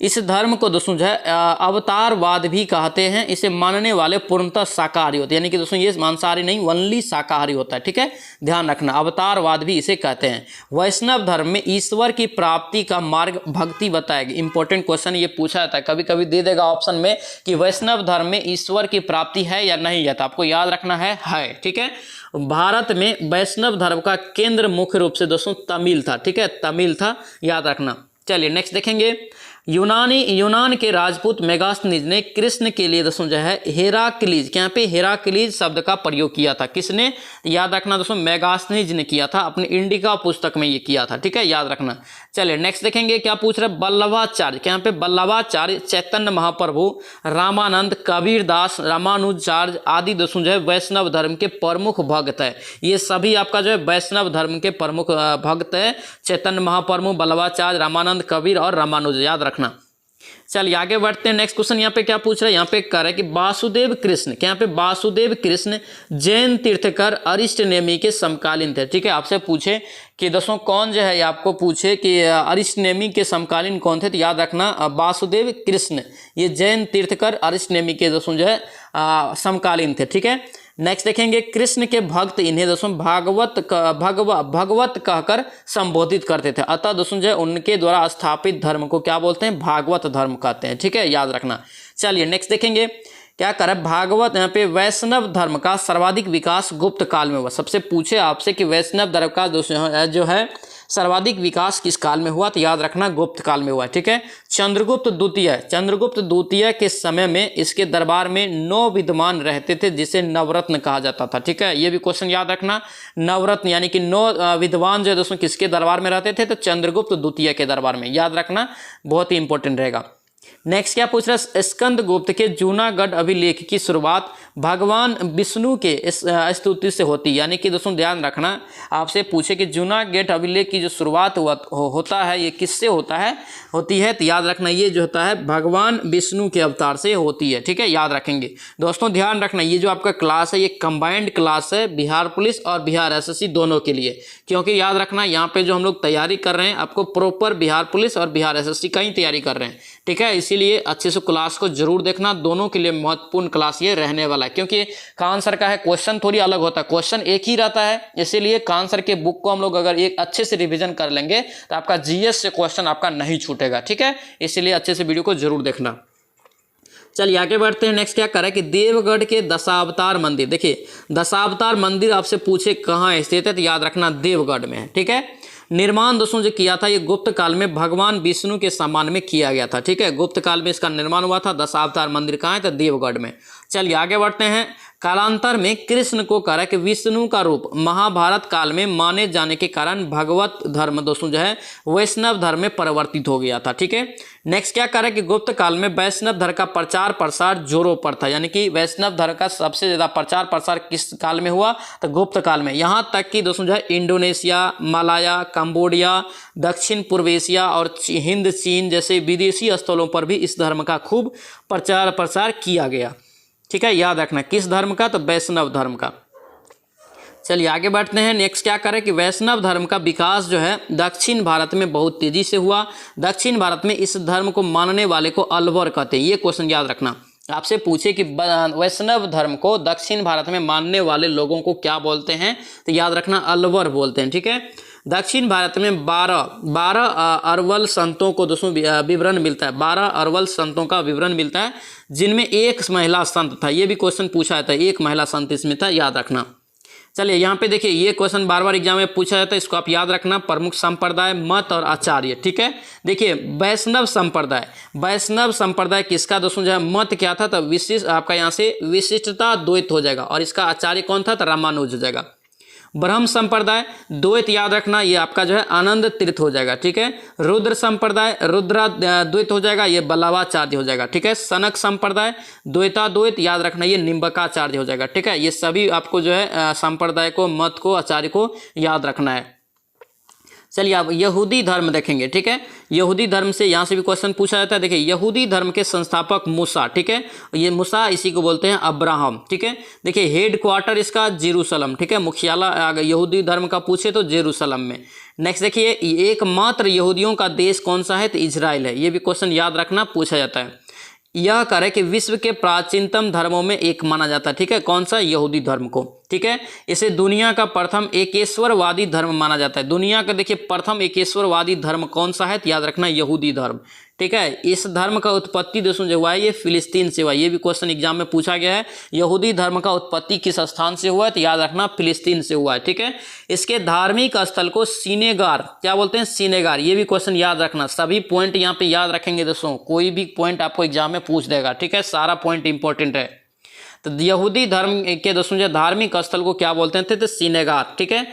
Speaker 1: इस धर्म को दोस्तों जो है अवतारवाद भी कहते हैं। इसे मानने वाले पूर्णतः शाकाहारी होते हैं, यानी कि दोस्तों ये मांसाहारी नहीं ओनली शाकाहारी होता है, ठीक है, ध्यान रखना। अवतारवाद भी इसे कहते हैं। वैष्णव धर्म में ईश्वर की प्राप्ति का मार्ग भक्ति बताएगी। इंपॉर्टेंट क्वेश्चन ये पूछा जाता है, कभी कभी दे देगा ऑप्शन में कि वैष्णव धर्म में ईश्वर की प्राप्ति है या नहीं है, तो आपको याद रखना है, ठीक है। भारत में वैष्णव धर्म का केंद्र मुख्य रूप से दोस्तों तमिल था, ठीक है, तमिल था, याद रखना। चलिए नेक्स्ट देखेंगे। यूनान के राजपूत मेगास्थनीज ने कृष्ण के लिए दोस्तों जो है हेराक्लीज, यहाँ पे हेराक्लीज शब्द का प्रयोग किया था। किसने? याद रखना दोस्तों मेगास्थनीज ने किया था, अपने इंडिका पुस्तक में ये किया था, ठीक है, याद रखना। चलिए नेक्स्ट देखेंगे क्या पूछ रहे हैं? बल्लभाचार्य, यहाँ पे बल्लभाचार्य, चैतन्य महाप्रभु, रामानंद, कबीरदास, रामानुजाचार्य आदि दोस्तों जो है वैष्णव धर्म के प्रमुख भक्त है। ये सभी आपका जो है वैष्णव धर्म के प्रमुख भक्त है। चैतन्य महाप्रभु, बल्लभाचार्य, रामानंद, कबीर और रामानुज, याद रखना। चलिए आगे बढ़ते हैं। नेक्स्ट क्वेश्चन यहाँ पे क्या पूछ रहा है, यहाँ पे कह रहा है कि वासुदेव कृष्ण, क्या यहाँ पे वासुदेव कृष्ण जैन तीर्थकर अरिष्ट नेमि के समकालीन थे। ठीक है, आपसे पूछे कि दोस्तों कौन जो है ये आपको पूछे कि अरिष्ट नेमि के समकालीन कौन थे, तो याद रखना वासुदेव कृष्ण ये जैन तीर्थकर अरिष्ट नेमि के दोस्तों जो है समकालीन थे। ठीक है, नेक्स्ट देखेंगे कृष्ण के भक्त इन्हें दोस्तों भगवत कहकर संबोधित करते थे, अतः दोस्तों जो है उनके द्वारा स्थापित धर्म को क्या बोलते हैं, भागवत धर्म कहते हैं। ठीक है, याद रखना। चलिए नेक्स्ट देखेंगे क्या कर भागवत यहाँ पे वैष्णव धर्म का सर्वाधिक विकास गुप्त काल में हुआ। सबसे पूछे आपसे कि वैष्णव धर्म का जो है सर्वाधिक विकास किस काल में हुआ, तो याद रखना गुप्त काल में हुआ। ठीक है, चंद्रगुप्त द्वितीय के समय में इसके दरबार में 9 विद्वान रहते थे जिसे नवरत्न कहा जाता था। ठीक है, ये भी क्वेश्चन याद रखना, नवरत्न यानी कि 9 विद्वान जो है दोस्तों किसके दरबार में रहते थे, तो चंद्रगुप्त द्वितीय के दरबार में। याद रखना, बहुत ही इंपॉर्टेंट रहेगा। नेक्स्ट क्या पूछ रहा है, स्कंद गुप्त के जूनागढ़ अभिलेख की शुरुआत भगवान विष्णु के स्तुति से होती, यानी कि दोस्तों ध्यान रखना आपसे पूछे कि जूनागढ़ अभिलेख की जो शुरुआत होता है ये किससे होती है, तो याद रखना ये जो होता है भगवान विष्णु के अवतार से होती है। ठीक है, याद रखेंगे दोस्तों, ध्यान रखना ये जो आपका क्लास है ये कंबाइंड क्लास है बिहार पुलिस और बिहार एसएससी दोनों के लिए, क्योंकि याद रखना यहाँ पे जो हम लोग तैयारी कर रहे हैं आपको प्रॉपर बिहार पुलिस और बिहार एसएससी का ही तैयारी कर रहे हैं। ठीक है, इसीलिए अच्छे से क्लास को जरूर देखना, दोनों के लिए महत्वपूर्ण क्लास ये रहने वाला है, क्योंकि खान सर का है क्वेश्चन थोड़ी अलग होता है, क्वेश्चन एक ही रहता है। इसीलिए खान सर के बुक को हम लोग अगर एक अच्छे से रिवीजन कर लेंगे तो आपका जीएस से क्वेश्चन आपका नहीं छूटेगा। ठीक है, इसीलिए अच्छे से वीडियो को जरूर देखना। चलिए आगे बढ़ते हैं। नेक्स्ट क्या करें कि देवगढ़ के दशावतार मंदिर, देखिए दशावतार मंदिर आपसे पूछे कहाँ स्थित है, तो याद रखना देवगढ़ में है। ठीक है, निर्माण दोस्तों जो किया था ये गुप्त काल में भगवान विष्णु के सम्मान में किया गया था। ठीक है, गुप्त काल में इसका निर्माण हुआ था। दशावतार मंदिर कहाँ है, तो देवगढ़ में। चलिए आगे बढ़ते हैं। कालांतर में कृष्ण को कहा कि विष्णु का रूप महाभारत काल में माने जाने के कारण भगवत धर्म दोस्तों जो है वैष्णव धर्म में परिवर्तित हो गया था। ठीक है, नेक्स्ट क्या करें कि गुप्त काल में वैष्णव धर्म का प्रचार प्रसार जोरों पर था, यानी कि वैष्णव धर्म का सबसे ज्यादा प्रचार प्रसार किस काल में हुआ, तो गुप्त काल में। यहाँ तक कि दोस्तों जो है इंडोनेशिया, मलाया, कंबोडिया, दक्षिण पूर्व एशिया और हिंद, चीन जैसे विदेशी स्थलों पर भी इस धर्म का खूब प्रचार प्रसार किया गया। ठीक है, याद रखना किस धर्म का, तो वैष्णव धर्म का। चलिए आगे बढ़ते हैं। नेक्स्ट क्या करें कि वैष्णव धर्म का विकास जो है दक्षिण भारत में बहुत तेजी से हुआ। दक्षिण भारत में इस धर्म को मानने वाले को अलवर कहते हैं। ये क्वेश्चन याद रखना, आपसे पूछे कि वैष्णव धर्म को दक्षिण भारत में मानने वाले लोगों को क्या बोलते हैं, तो याद रखना अलवर बोलते हैं। ठीक है, दक्षिण भारत में 12 अरवल संतों को दोस्तों विवरण मिलता है, 12 अरवल संतों का विवरण मिलता है, जिनमें एक महिला संत था। ये भी क्वेश्चन पूछा था, एक महिला संत इसमें था, याद रखना। चलिए यहाँ पे देखिए ये क्वेश्चन बार बार एग्जाम में पूछा जाता है, इसको आप याद रखना। प्रमुख संप्रदाय, मत और आचार्य। ठीक है, देखिए वैष्णव संप्रदाय किसका दोस्तों जो है मत क्या था, तो विशिष्ट आपका यहाँ से विशिष्टता द्वैत हो जाएगा, और इसका आचार्य कौन था, तो रामानुज हो जाएगा। ब्रह्म संप्रदाय द्वैत याद रखना, ये आपका जो है आनंद तीर्थ हो जाएगा। ठीक है, रुद्र संप्रदाय रुद्रा द्वैत हो जाएगा, ये बल्लवाचार्य हो जाएगा। ठीक है, सनक संप्रदाय द्वैत याद रखना, ये निम्बकाचार्य हो जाएगा। ठीक है, ये सभी आपको जो है संप्रदाय को, मत को, आचार्य को याद रखना है। चलिए आप यहूदी धर्म देखेंगे। ठीक है, यहूदी धर्म से यहाँ से भी क्वेश्चन पूछा जाता है। देखिए यहूदी धर्म के संस्थापक मूसा। ठीक है, ये मूसा इसी को बोलते हैं अब्राहम। ठीक है, देखिए हेड क्वार्टर इसका जेरूशलम। ठीक है, मुख्यालय अगर यहूदी धर्म का पूछे तो जेरूशलम में। नेक्स्ट देखिए एकमात्र यहूदियों का देश कौन सा है, तो इजराइल है। ये भी क्वेश्चन याद रखना, पूछा जाता है। यह करे कि विश्व के प्राचीनतम धर्मों में एक माना जाता है। ठीक है, कौन सा, यहूदी धर्म को। ठीक है, इसे दुनिया का प्रथम एकेश्वरवादी धर्म माना जाता है। दुनिया का देखिए प्रथम एकेश्वरवादी धर्म कौन सा है, तो याद रखना यहूदी धर्म। ठीक है, इस धर्म का उत्पत्ति दोस्तों जो हुआ है ये फिलिस्तीन से हुआ। ये भी क्वेश्चन एग्जाम में पूछा गया है, यहूदी धर्म का उत्पत्ति किस स्थान से हुआ है, तो याद रखना फिलिस्तीन से हुआ है। ठीक है, इसके धार्मिक स्थल को सिनेगार क्या बोलते हैं, सिनेगार। ये भी क्वेश्चन याद रखना, सभी पॉइंट यहाँ पे याद रखेंगे दोस्तों, कोई भी पॉइंट आपको एग्जाम में पूछ देगा। ठीक है, सारा पॉइंट इंपॉर्टेंट है। तो यहूदी धर्म के दोस्तों जो धार्मिक स्थल को क्या बोलते थे, तो सिनेगार। ठीक है,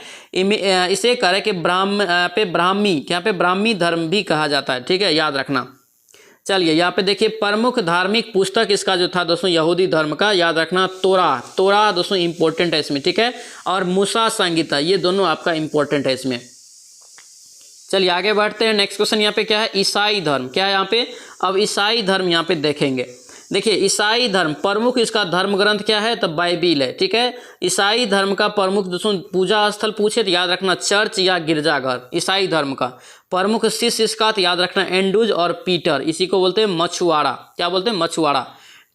Speaker 1: इसे करें कि ब्राह्मी धर्म भी कहा जाता है। ठीक है, याद रखना। चलिए यहाँ पे देखिए प्रमुख धार्मिक पुस्तक इसका जो था दोस्तों यहूदी धर्म का, याद रखना तोरा दोस्तों इंपॉर्टेंट है इसमें। ठीक है, और मूसा संगीता, ये दोनों आपका इंपॉर्टेंट है इसमें। चलिए आगे बढ़ते हैं। नेक्स्ट क्वेश्चन यहाँ पे क्या है, ईसाई धर्म। क्या है यहाँ पे, अब ईसाई धर्म यहाँ पे देखेंगे। देखिए ईसाई धर्म प्रमुख इसका धर्म ग्रंथ क्या है, तो बाइबिल है। ठीक है, ईसाई धर्म का प्रमुख दोस्तों पूजा स्थल पूछे तो याद रखना चर्च या गिरजाघर। ईसाई धर्म का प्रमुख शिष्य इसका तो याद रखना एंड्रूज और पीटर, इसी को बोलते हैं मछुआरा। क्या बोलते हैं, मछुआरा।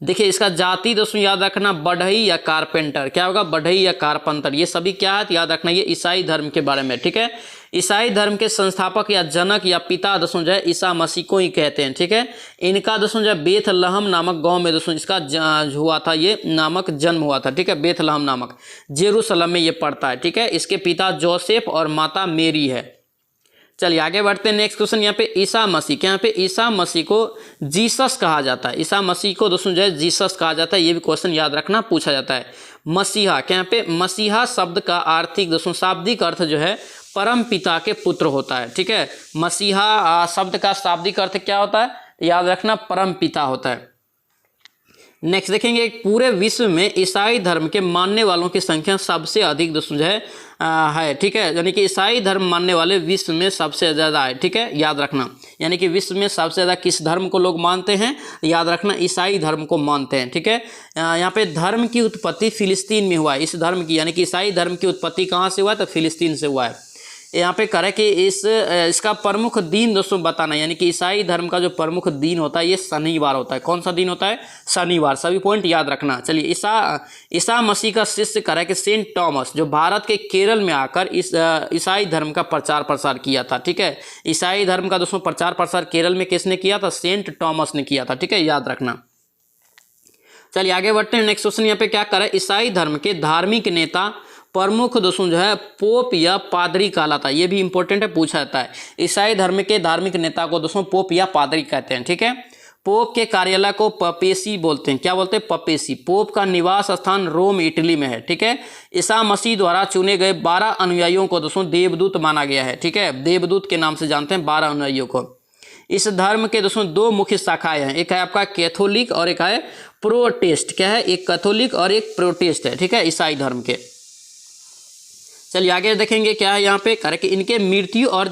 Speaker 1: देखिए इसका जाति दोस्तों याद रखना बढ़ई या कारपेंटर। क्या होगा, बढ़ई या कारपेंटर। ये सभी क्या है, याद रखना ये ईसाई धर्म के बारे में। ठीक है, ईसाई धर्म के संस्थापक या जनक या पिता दोस्तों जो है ईसा मसीह को ही कहते हैं। ठीक है, इनका दोस्तों जो है बेथलहम नामक गांव में दोस्तों इसका हुआ था, ये नामक जन्म हुआ था। ठीक है, बेथलहम नामक जेरूशलेम में ये पड़ता है। ठीक है, इसके पिता जोसेफ और माता मेरी है। चलिए आगे बढ़ते हैं। नेक्स्ट क्वेश्चन यहाँ पे ईसा मसीह। क्या यहाँ पे ईसा मसीह को जीसस कहा जाता है। ईसा मसीह को दोस्तों जो है जीसस कहा जाता है, ये भी क्वेश्चन याद रखना पूछा जाता है। मसीहा, क्या यहाँ पे मसीहा शब्द का आर्थिक दोस्तों शाब्दिक अर्थ जो है परम पिता के पुत्र होता है। ठीक है, मसीहा शब्द का शाब्दिक अर्थ क्या होता है, याद रखना परम पिता होता है। नेक्स्ट देखेंगे, पूरे विश्व में ईसाई धर्म के मानने वालों की संख्या सबसे अधिक दोस्तों जो है। ठीक है, यानी कि ईसाई धर्म मानने वाले विश्व में सबसे ज़्यादा है। ठीक है, याद रखना, यानी कि विश्व में सबसे ज़्यादा किस धर्म को लोग मानते हैं, याद रखना ईसाई धर्म को मानते हैं। ठीक है, यहाँ पे धर्म की उत्पत्ति फिलिस्तीन में हुआ है। इस धर्म की यानी कि ईसाई धर्म की उत्पत्ति कहाँ से हुआ है, तो फिलिस्तीन से हुआ है। यहाँ पे करे कि इसका प्रमुख दिन दोस्तों बताना, यानी कि ईसाई धर्म का जो प्रमुख दिन होता है ये शनिवार होता है। कौन सा दिन होता है, शनिवार। सभी पॉइंट याद रखना। चलिए ईसा मसीह का शिष्य करे कि सेंट थॉमस, जो भारत के केरल में आकर इस ईसाई धर्म का प्रचार प्रसार किया था। ठीक है, ईसाई धर्म का दोस्तों प्रचार प्रसार केरल में किसने किया था, सेंट थॉमस ने किया था। ठीक है, याद रखना। चलिए आगे बढ़ते हैं। नेक्स्ट क्वेश्चन यहाँ पे क्या करे, ईसाई धर्म के धार्मिक नेता प्रमुख दोस्तों जो है पोप या पादरी कहलाता है। ये भी इंपॉर्टेंट है, पूछा जाता है। ईसाई धर्म के धार्मिक नेता को दोस्तों पोप या पादरी कहते हैं। ठीक है, पोप के कार्यालय को पपेसी बोलते हैं। क्या बोलते हैं, पपेसी। पोप का निवास स्थान रोम इटली में है। ठीक है, ईसा मसीह द्वारा चुने गए 12 अनुयायियों को दोस्तों देवदूत माना गया है। ठीक है, देवदूत के नाम से जानते हैं 12 अनुयायियों को। इस धर्म के दोस्तों 2 मुख्य शाखाएं हैं, एक है आपका कैथोलिक और एक है प्रोटेस्ट। क्या है, एक कैथोलिक और एक प्रोटेस्ट है। ठीक है, ईसाई धर्म के। चलिए आगे देखेंगे क्या है यहाँ पे, करे कि इनके मृत्यु और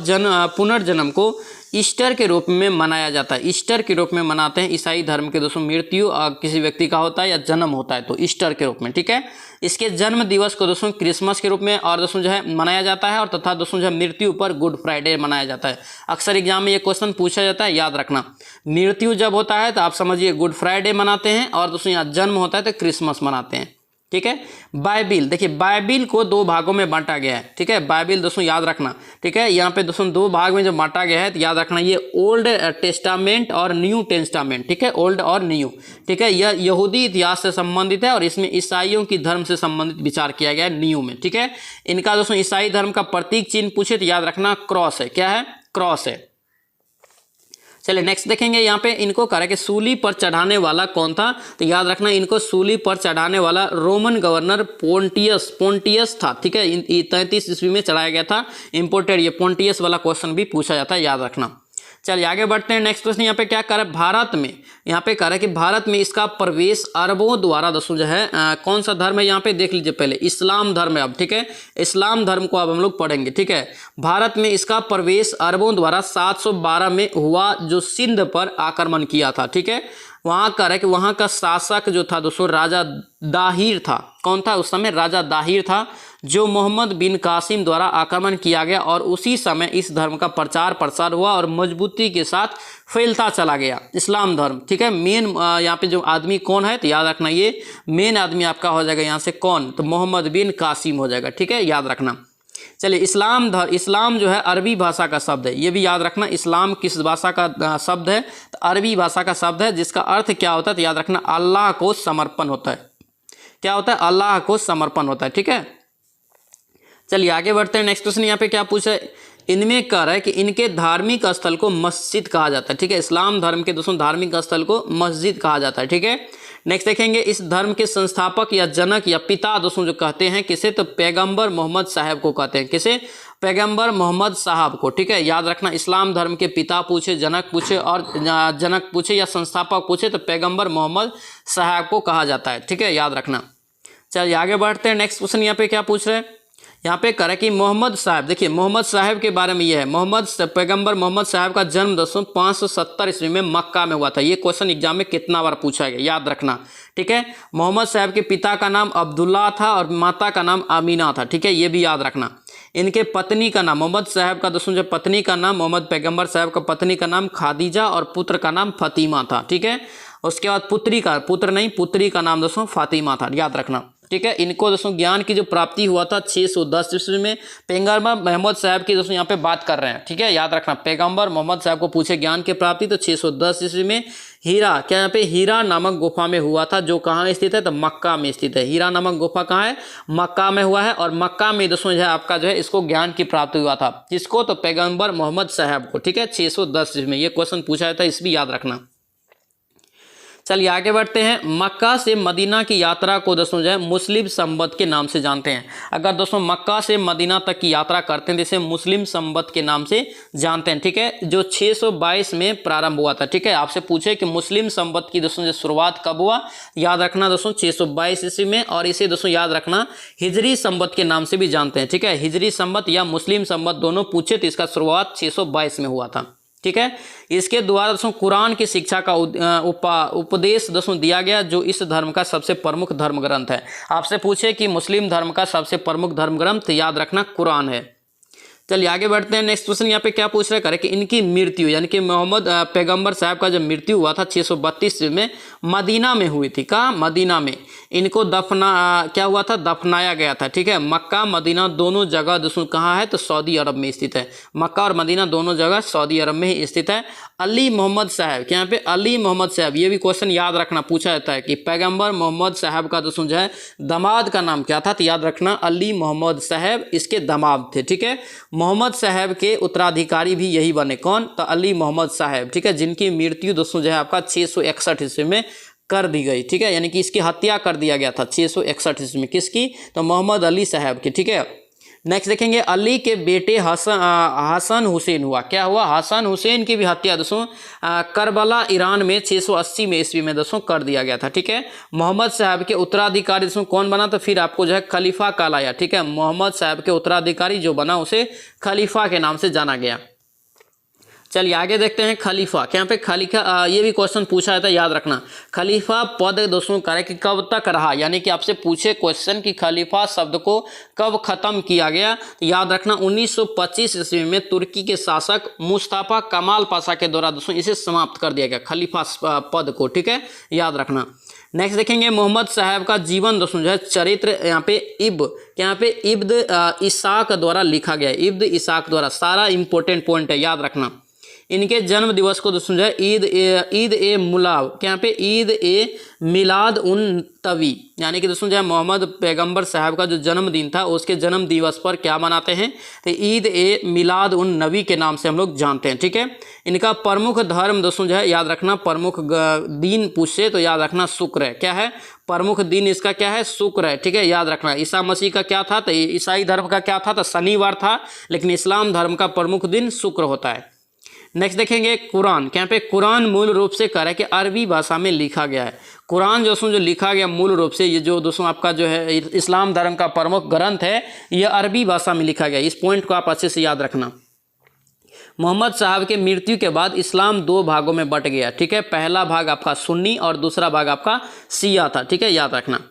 Speaker 1: पुनर्जन्म को ईस्टर के रूप में मनाया जाता है। ईस्टर के रूप में मनाते हैं ईसाई धर्म के दोस्तों। मृत्यु किसी व्यक्ति का होता है या जन्म होता है तो ईस्टर के रूप में। ठीक है, इसके जन्म दिवस को दोस्तों क्रिसमस के रूप में और दोस्तों जो है मनाया जाता है, और तथा दोस्तों जो है मृत्यु पर गुड फ्राइडे मनाया जाता है। अक्सर एग्जाम में ये क्वेश्चन पूछा जाता है, याद रखना। मृत्यु जब होता है तो आप समझिए गुड फ्राइडे मनाते हैं, और दोस्तों यहाँ जन्म होता है तो क्रिसमस मनाते हैं। ठीक है, बाइबिल। देखिए बाइबिल को 2 भागों में बांटा गया है। ठीक है, बाइबिल दोस्तों याद रखना। ठीक है, यहाँ पे दोस्तों 2 भाग में जो बांटा गया है तो याद रखना ये ओल्ड टेस्टामेंट और न्यू टेस्टामेंट। ठीक है, ओल्ड और न्यू। ठीक है, यह यहूदी इतिहास से संबंधित है और इसमें ईसाइयों की धर्म से संबंधित विचार किया गया है न्यू में। ठीक है, इनका दोस्तों ईसाई धर्म का प्रतीक चिन्ह पूछे तो याद रखना क्रॉस है। क्या है, क्रॉस है। चलिए नेक्स्ट देखेंगे यहाँ पे, इनको करा कि सूली पर चढ़ाने वाला कौन था, तो याद रखना इनको सूली पर चढ़ाने वाला रोमन गवर्नर पोंटियस था। ठीक है, 33 ईस्वी में चढ़ाया गया था। इंपोर्टेड ये पोंटियस वाला क्वेश्चन भी पूछा जाता है, याद रखना। चलिए आगे बढ़ते हैं। नेक्स्ट क्वेश्चन यहाँ पे क्या करा, भारत में यहाँ पे करा कि भारत में इसका प्रवेश अरबों द्वारा दोस्तों जो है कौन सा धर्म है, यहाँ पे देख लीजिए पहले इस्लाम धर्म है। अब ठीक है, इस्लाम धर्म को अब हम लोग पढ़ेंगे। ठीक है, भारत में इसका प्रवेश अरबों द्वारा 712 में हुआ, जो सिंध पर आक्रमण किया था। ठीक है, वहाँ का है कि वहाँ का शासक जो था दोस्तों राजा दाहिर था। कौन था उस समय, राजा दाहिर था, जो मोहम्मद बिन कासिम द्वारा आक्रमण किया गया, और उसी समय इस धर्म का प्रचार प्रसार हुआ और मजबूती के साथ फैलता चला गया इस्लाम धर्म। ठीक है, मेन यहाँ पे जो आदमी कौन है, तो याद रखना ये मेन आदमी आपका हो जाएगा यहाँ से कौन, तो मोहम्मद बिन कासिम हो जाएगा। ठीक है, याद रखना। चलिए इस्लाम जो है अरबी भाषा का शब्द है, ये भी याद रखना। इस्लाम किस भाषा का शब्द है, तो अरबी भाषा का शब्द है, जिसका अर्थ क्या होता है, तो याद रखना अल्लाह को समर्पण होता है। क्या होता है, अल्लाह को समर्पण होता है। ठीक है, चलिए आगे बढ़ते हैं। नेक्स्ट क्वेश्चन यहाँ पे क्या पूछा है, इनमें कह रहा है कि इनके धार्मिक स्थल को मस्जिद कहा जाता है। ठीक है, इस्लाम धर्म के दोस्तों धार्मिक स्थल को मस्जिद कहा जाता है। ठीक है, नेक्स्ट देखेंगे, इस धर्म के संस्थापक या जनक या पिता दोस्तों जो कहते हैं किसे, तो पैगंबर मोहम्मद साहब को कहते हैं। किसे, पैगंबर मोहम्मद साहब को। ठीक है, याद रखना इस्लाम धर्म के पिता पूछे, जनक पूछे, और जनक पूछे या संस्थापक पूछे तो पैगंबर मोहम्मद साहब को कहा जाता है। ठीक है, याद रखना। चलिए आगे बढ़ते हैं। नेक्स्ट क्वेश्चन यहाँ पे क्या पूछ रहे हैं, यहाँ पे करें कि मोहम्मद साहब, देखिए मोहम्मद साहब के बारे में ये है, पैगंबर मोहम्मद साहब का जन्म दोस्तों 570 ईस्वी में मक्का में हुआ था। ये क्वेश्चन एग्जाम में कितना बार पूछा गया, याद रखना, ठीक है। मोहम्मद साहब के पिता का नाम अब्दुल्ला था और माता का नाम आमीना था, ठीक है, ये भी याद रखना। इनके पत्नी का नाम, मोहम्मद साहब का दोस्तों जो पत्नी का नाम, मोहम्मद पैगंबर साहब का पत्नी का नाम खादीजा और पुत्र का नाम फतीमा था, ठीक है। उसके बाद पुत्री का नाम दोस्तों फातिमा था, याद रखना, ठीक है। इनको दोस्तों ज्ञान की जो प्राप्ति हुआ था 610 ईस्वी में। पैगंबर मोहम्मद साहब की दोस्तों यहाँ पे बात कर रहे हैं, ठीक है, याद रखना। पैगंबर मोहम्मद साहब को पूछे ज्ञान की प्राप्ति तो 610 ईस्वी में। हीरा, क्या यहाँ पे हीरा नामक गुफा में हुआ था, जो कहाँ स्थित है, तो मक्का में स्थित है। हीरा नामक गुफा कहाँ है, मक्का में हुआ है। और मक्का में दोस्तों जो है आपका जो है इसको ज्ञान की प्राप्ति हुआ था, किसको, तो पैगंबर मोहम्मद साहब को, ठीक है, 610 ईस्वी में। ये क्वेश्चन पूछा था, इस भी याद रखना। चलिए आगे बढ़ते हैं। मक्का से मदीना की यात्रा को दोस्तों जो है मुस्लिम संवत के नाम से जानते हैं। अगर दोस्तों मक्का से मदीना तक की यात्रा करते हैं जिसे मुस्लिम संवत के नाम से जानते हैं, ठीक है, जो 622 में प्रारंभ हुआ था, ठीक है। आपसे पूछे कि मुस्लिम संवत की दोस्तों जो शुरुआत कब हुआ, याद रखना दोस्तों 622 ईस्वी में। और इसे दोस्तों याद रखना हिजरी संवत के नाम से भी जानते हैं, ठीक है। हिजरी संवत या मुस्लिम संवत दोनों पूछे तो इसका शुरुआत 622 में हुआ था, ठीक है। इसके द्वारा दोस्तों कुरान की शिक्षा का उपदेश दोस्तों दिया गया, जो इस धर्म का सबसे प्रमुख धर्म ग्रंथ है। आपसे पूछे कि मुस्लिम धर्म का सबसे प्रमुख धर्म ग्रंथ, याद रखना कुरान है। चलिए आगे बढ़ते हैं। नेक्स्ट क्वेश्चन यहाँ पे क्या पूछ रहे हैं कि इनकी मृत्यु, यानी कि मोहम्मद पैगंबर साहब का जब मृत्यु हुआ था 632 में, मदीना में हुई थी। कहाँ, मदीना में। इनको क्या हुआ था, दफनाया गया था, ठीक है। मक्का मदीना दोनों जगह दोस्तों कहाँ है, तो सऊदी अरब में स्थित है। मक्का और मदीना दोनों जगह सऊदी अरब में ही स्थित है। अली मोहम्मद साहब, क्या यहाँ पे अली मोहम्मद साहब, ये भी क्वेश्चन याद रखना पूछा जाता है कि पैगंबर मोहम्मद साहब का दोस्तों जो है दामाद का नाम क्या था, तो याद रखना अली मोहम्मद साहब इसके दामाद थे, ठीक है। मोहम्मद साहब के उत्तराधिकारी भी यही बने, कौन, तो अली मोहम्मद साहब, ठीक है, जिनकी मृत्यु दोस्तों जो है आपका 661 ईस्वी में कर दी गई, ठीक है, यानी कि इसकी हत्या कर दिया गया था 661 ईस्वी में। किसकी, तो मोहम्मद अली साहब की, ठीक है। नेक्स्ट देखेंगे, अली के बेटे हसन हुसैन हुआ, क्या हुआ, हसन हुसैन की भी हत्या दोस्तों करबला ईरान में 680 में ईस्वी में दोस्तों कर दिया गया था, ठीक है। मोहम्मद साहब के उत्तराधिकारी दोस्तों कौन बना, तो फिर आपको जो है खलीफा कहलाया, ठीक है। मोहम्मद साहब के उत्तराधिकारी जो बना उसे खलीफा के नाम से जाना गया। चलिए आगे देखते हैं खलीफा, क्या यहाँ पे खलीफा, ये भी क्वेश्चन पूछा जाता है, याद रखना। खलीफा पद दोस्तों करे कि कब तक रहा, यानी कि आपसे पूछे क्वेश्चन कि खलीफा शब्द को कब खत्म किया गया, तो याद रखना 1925 ईस्वी में तुर्की के शासक मुस्तफा कमाल पाशा के द्वारा दोस्तों इसे समाप्त कर दिया गया, खलीफा पद को, ठीक है, याद रखना। नेक्स्ट देखेंगे मोहम्मद साहब का जीवन दोस्तों जो है चरित्र, यहाँ पे यहाँ पे इब्न इसाक द्वारा लिखा गया है, इब्न इसाक द्वारा, सारा इंपॉर्टेंट पॉइंट है, याद रखना। इनके जन्म दिवस को दोस्तों जो है ईद ए मुलाव, क्या यहाँ पे ईद ए मिलाद उन तवी, यानी कि दोस्तों जो है मोहम्मद पैगंबर साहब का जो जन्मदिन था उसके जन्म दिवस पर क्या मनाते हैं, तो ईद ए मिलाद उन नबी के नाम से हम लोग जानते हैं, ठीक है। इनका प्रमुख धर्म दोस्तों जो है याद रखना, प्रमुख दिन पूछे तो याद रखना शुक्र है, क्या है, प्रमुख दिन इसका क्या है, शुक्र है, ठीक है, याद रखना। ईसा मसीह का क्या था, तो ईसाई धर्म का क्या था, तो शनिवार था, लेकिन इस्लाम धर्म का प्रमुख दिन शुक्र होता है। नेक्स्ट देखेंगे कुरान, क्या पे कुरान मूल रूप से कह रहा है कि अरबी भाषा में लिखा गया है। कुरान दोस्तों जो लिखा गया मूल रूप से, ये जो दोस्तों आपका जो है इस्लाम धर्म का प्रमुख ग्रंथ है, ये अरबी भाषा में लिखा गया। इस पॉइंट को आप अच्छे से याद रखना। मोहम्मद साहब के मृत्यु के बाद इस्लाम 2 भागों में बट गया, ठीक है। पहला भाग आपका सुन्नी और दूसरा भाग आपका शिया था, ठीक है, याद रखना।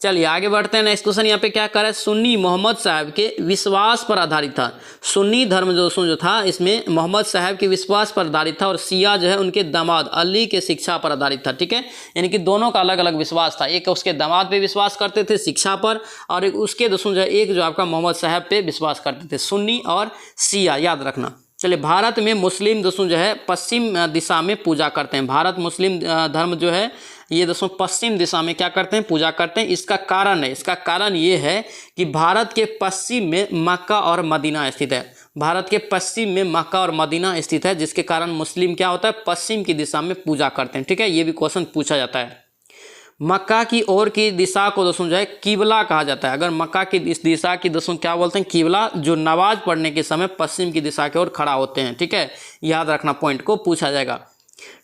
Speaker 1: चलिए आगे बढ़ते हैं। नेक्स्ट क्वेश्चन यहाँ पे क्या कर रहा है, सुन्नी मोहम्मद साहब के विश्वास पर आधारित था। सुन्नी धर्म दोस्तों जो था इसमें मोहम्मद साहब के विश्वास पर आधारित था, और शिया जो है उनके दामाद अली के शिक्षा पर आधारित था, ठीक है। यानी कि दोनों का अलग अलग विश्वास था, एक उसके दामाद पे विश्वास करते थे शिक्षा पर, और एक उसके दोस्तों जो है एक जो आपका मोहम्मद साहब पे विश्वास करते थे, सुन्नी और शिया, याद रखना। चलिए भारत में मुस्लिम दोस्तों जो है पश्चिम दिशा में पूजा करते हैं। भारत मुस्लिम धर्म जो है ये दोस्तों पश्चिम दिशा में क्या करते हैं, पूजा करते हैं। इसका कारण ये है कि भारत के पश्चिम में मक्का और मदीना स्थित है। भारत के पश्चिम में मक्का और मदीना स्थित है, जिसके कारण मुस्लिम क्या होता है, पश्चिम की दिशा में पूजा करते हैं, ठीक है। ये भी क्वेश्चन पूछा जाता है। मक्का की ओर की दिशा को दोस्तों जो है किबला कहा जाता है। अगर मक्का की इस दिशा की दोस्तों क्या बोलते हैं, किबला, जो नमाज पढ़ने के समय पश्चिम की दिशा की ओर खड़ा होते हैं, ठीक है, याद रखना, पॉइंट को पूछा जाएगा।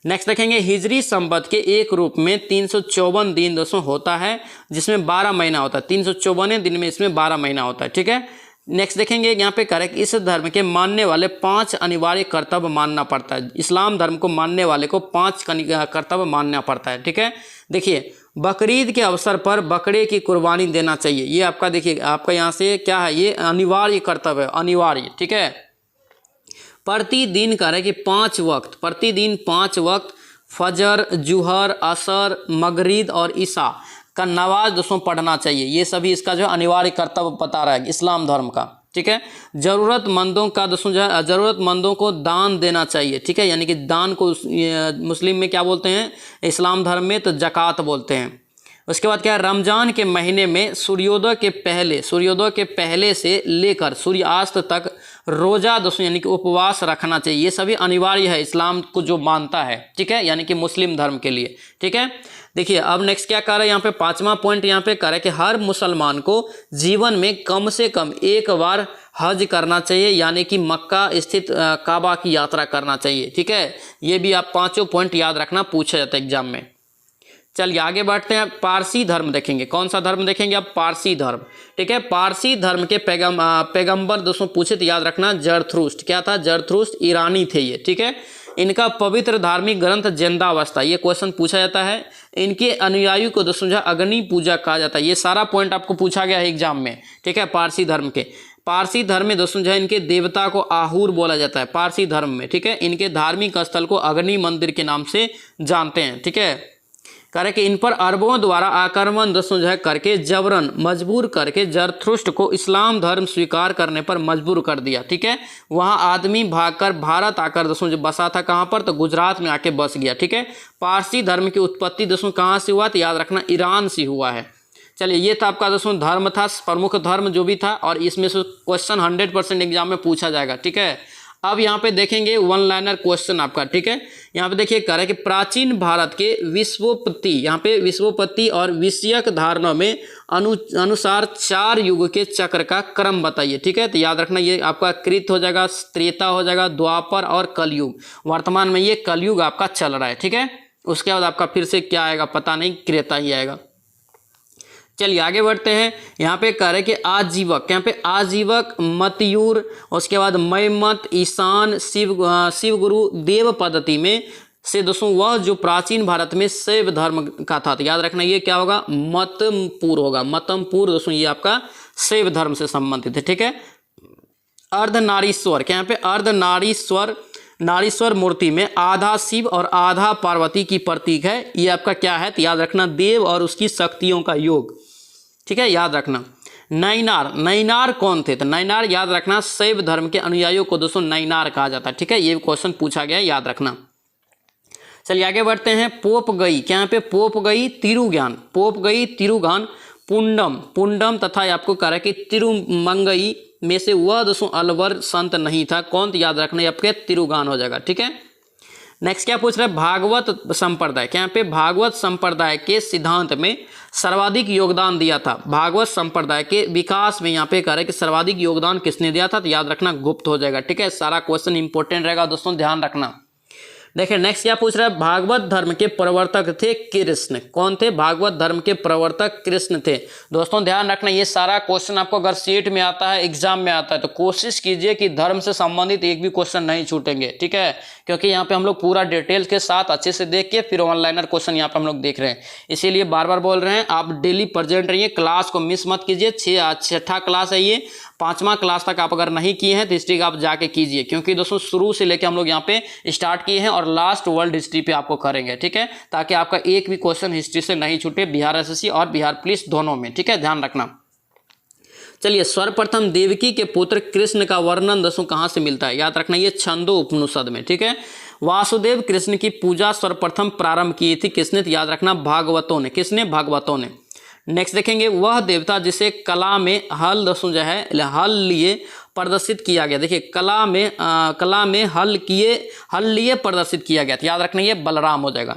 Speaker 1: नेक्स्ट देखेंगे हिजरी संवत के एक रूप में 354 दिन दोस्तों होता है, जिसमें 12 महीना होता है। 354 दिन में इसमें 12 महीना होता है, ठीक है। नेक्स्ट देखेंगे यहाँ पे करेक्ट, इस धर्म के मानने वाले 5 अनिवार्य कर्तव्य मानना पड़ता है। इस्लाम धर्म को मानने वाले को 5 कर्तव्य मानना पड़ता है, ठीक है। देखिए बकरीद के अवसर पर बकरे की कुर्बानी देना चाहिए, ये आपका देखिए आपका यहाँ से क्या है, ये अनिवार्य कर्तव्य है, अनिवार्य, ठीक है। प्रतिदिन करें कि 5 वक्त, प्रतिदिन 5 वक्त फजर, जुहर, असर, मगरिब और ईशा का नमाज दोस्तों पढ़ना चाहिए। ये सभी इसका जो अनिवार्य कर्तव्य बता रहा है इस्लाम धर्म का, ठीक है। ज़रूरतमंदों का दोस्तों जो है ज़रूरतमंदों को दान देना चाहिए, ठीक है। यानी कि दान को मुस्लिम में क्या बोलते हैं, इस्लाम धर्म में तो ज़कात बोलते हैं। उसके बाद क्या है, रमज़ान के महीने में सूर्योदय के पहले से लेकर सूर्यास्त तक रोज़ा दोस्तों यानी कि उपवास रखना चाहिए। ये सभी अनिवार्य है इस्लाम को जो मानता है, ठीक है, यानी कि मुस्लिम धर्म के लिए, ठीक है। देखिए अब नेक्स्ट क्या कर रहा है यहाँ पे, 5वां पॉइंट यहाँ पे कर रहा है कि हर मुसलमान को जीवन में कम से कम एक बार हज करना चाहिए, यानी कि मक्का स्थित काबा की यात्रा करना चाहिए, ठीक है। ये भी आप 5 पॉइंट याद रखना, पूछा जाता है एग्जाम में। चलिए आगे बढ़ते हैं, पारसी धर्म देखेंगे। कौन सा धर्म देखेंगे आप, पारसी धर्म, ठीक है। पारसी धर्म के पैगंबर दोस्तों पूछे तो याद रखना जरथुस्त्र, क्या था, जरथुस्त्र ईरानी थे ये, ठीक है। इनका पवित्र धार्मिक ग्रंथ जिंदावस्था, ये क्वेश्चन पूछा जाता है। इनके अनुयायी को दोस्तों जो अग्नि पूजा कहा जाता है। ये सारा पॉइंट आपको पूछा गया है एग्जाम में, ठीक है। पारसी धर्म में दोस्तों जो है इनके देवता को आहूर बोला जाता है पारसी धर्म में, ठीक है। इनके धार्मिक स्थल को अग्नि मंदिर के नाम से जानते हैं, ठीक है। करे कि इन पर अरबों द्वारा आक्रमण दोस्तों जो है करके जबरन मजबूर करके जरथुस्त्र को इस्लाम धर्म स्वीकार करने पर मजबूर कर दिया, ठीक है। वहाँ आदमी भागकर भारत आकर दोस्तों जो बसा था कहाँ पर, तो गुजरात में आके बस गया, ठीक है। पारसी धर्म की उत्पत्ति दोस्तों कहाँ से हुआ, तो याद रखना ईरान से हुआ है। चलिए ये था आपका दोस्तों धर्म था, प्रमुख धर्म जो भी था, और इसमें से क्वेश्चन 100% एग्जाम में पूछा जाएगा, ठीक है। अब यहाँ पे देखेंगे 1 लाइनर क्वेश्चन आपका, ठीक है। यहाँ पे देखिए कह रहा है कि प्राचीन भारत के विश्वोत्पत्ति, यहाँ पे विश्वोत्पत्ति और विषयक धारणा में अनुसार 4 युग के चक्र का क्रम बताइए, ठीक है। तो याद रखना ये आपका कृत हो जाएगा, त्रेता हो जाएगा, द्वापर और कलयुग। वर्तमान में ये कलयुग आपका चल रहा है, ठीक है। उसके बाद आपका फिर से क्या आएगा पता नहीं, त्रेता ही आएगा। चलिए आगे बढ़ते हैं, यहाँ पे कह रहे कि आजीवक, यहाँ पे आजीवक, मतयूर, उसके बाद मैमत, ईशान, शिव गुरु देव पद्धति में से दोस्तों वह जो प्राचीन भारत में शैव धर्म का था। तो याद रखना ये क्या होगा, मतमपुर होगा। मतमपुर दोस्तों ये आपका शैव धर्म से संबंधित है, ठीक है। अर्धनारीश्वर, क्या यहाँ पे नारीश्वर मूर्ति में आधा शिव और आधा पार्वती की प्रतीक है। ये आपका क्या है, तो याद रखना देव और उसकी शक्तियों का योग, ठीक है, याद रखना। नैनार कौन थे, तो नैनार याद रखना शैव धर्म के अनुयायियों को दोस्तों नैनार कहा जाता है, ठीक है। ये क्वेश्चन पूछा गया है, याद रखना। चलिए आगे बढ़ते हैं, पोप गई, क्या यहाँ पे पोप गई तिरुगान, पुंडम तथा आपको कह रहा है कि तिरुमंगई में से वह दोस्तों अलवर संत नहीं था। कौन, तो याद रखना आपके तिरुगान हो जाएगा, ठीक है। नेक्स्ट क्या पूछ रहा है, भागवत संप्रदाय, क्या यहाँ पे भागवत संप्रदाय के सिद्धांत में सर्वाधिक योगदान दिया था। भागवत संप्रदाय के विकास में यहाँ पे कह रहा है कि सर्वाधिक योगदान किसने दिया था, तो याद रखना गुप्त हो जाएगा, ठीक है। सारा क्वेश्चन इंपॉर्टेंट रहेगा दोस्तों, ध्यान रखना। देखिए नेक्स्ट क्या पूछ रहा है, भागवत धर्म के प्रवर्तक थे कृष्ण। कौन थे, भागवत धर्म के प्रवर्तक कृष्ण थे। दोस्तों ध्यान रखना ये सारा क्वेश्चन आपको अगर सेट में आता है, एग्जाम में आता है, तो कोशिश कीजिए कि धर्म से संबंधित एक भी क्वेश्चन नहीं छूटेंगे, ठीक है। क्योंकि यहाँ पे हम लोग पूरा डिटेल्स के साथ अच्छे से देख के फिर ऑनलाइनर क्वेश्चन यहाँ पे हम लोग देख रहे हैं। इसीलिए बार बार बोल रहे हैं आप डेली प्रेजेंट रहिए, क्लास को मिस मत कीजिए। 6ठा क्लास है ये, 5वां क्लास तक आप अगर नहीं किए हैं तो हिस्ट्री का आप जाके कीजिए, क्योंकि दोस्तों शुरू से लेके हम लोग यहाँ पे स्टार्ट किए हैं और लास्ट वर्ल्ड हिस्ट्री पे आपको करेंगे, ठीक है। ताकि आपका एक भी क्वेश्चन हिस्ट्री से नहीं छूटे, बिहार एसएससी और बिहार पुलिस दोनों में, ठीक है, ध्यान रखना। चलिए सर्वप्रथम देवकी के पुत्र कृष्ण का वर्णन दोस्तों कहाँ से मिलता है, याद रखना ये छंदो उपनिषद में, ठीक है। वासुदेव कृष्ण की पूजा सर्वप्रथम प्रारंभ की थी किसने, तो याद रखना भागवतों ने। किसने, भागवतों ने। नेक्स्ट देखेंगे, वह देवता जिसे कला में हल दोस्तों जो है हल लिए प्रदर्शित किया गया। देखिए कला में हल लिए प्रदर्शित किया गया, तो याद रखना ये बलराम हो जाएगा।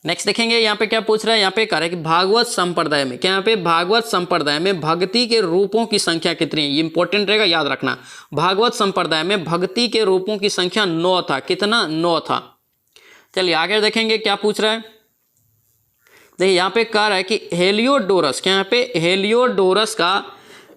Speaker 1: नेक्स्ट देखेंगे यहाँ पे क्या पूछ रहा है, यहाँ पे कह रहा है कि भागवत संप्रदाय में, क्या यहाँ पे भागवत संप्रदाय में भक्ति के रूपों की संख्या कितनी है, ये इंपॉर्टेंट रहेगा, याद रखना। भागवत संप्रदाय में भक्ति के रूपों की संख्या 9 था। कितना, 9 था। चलिए आगे देखेंगे क्या पूछ रहा है। देखिए यहाँ पे कह रहा है कि हेलियोडोरस, क्या यहाँ पे हेलियोडोरस का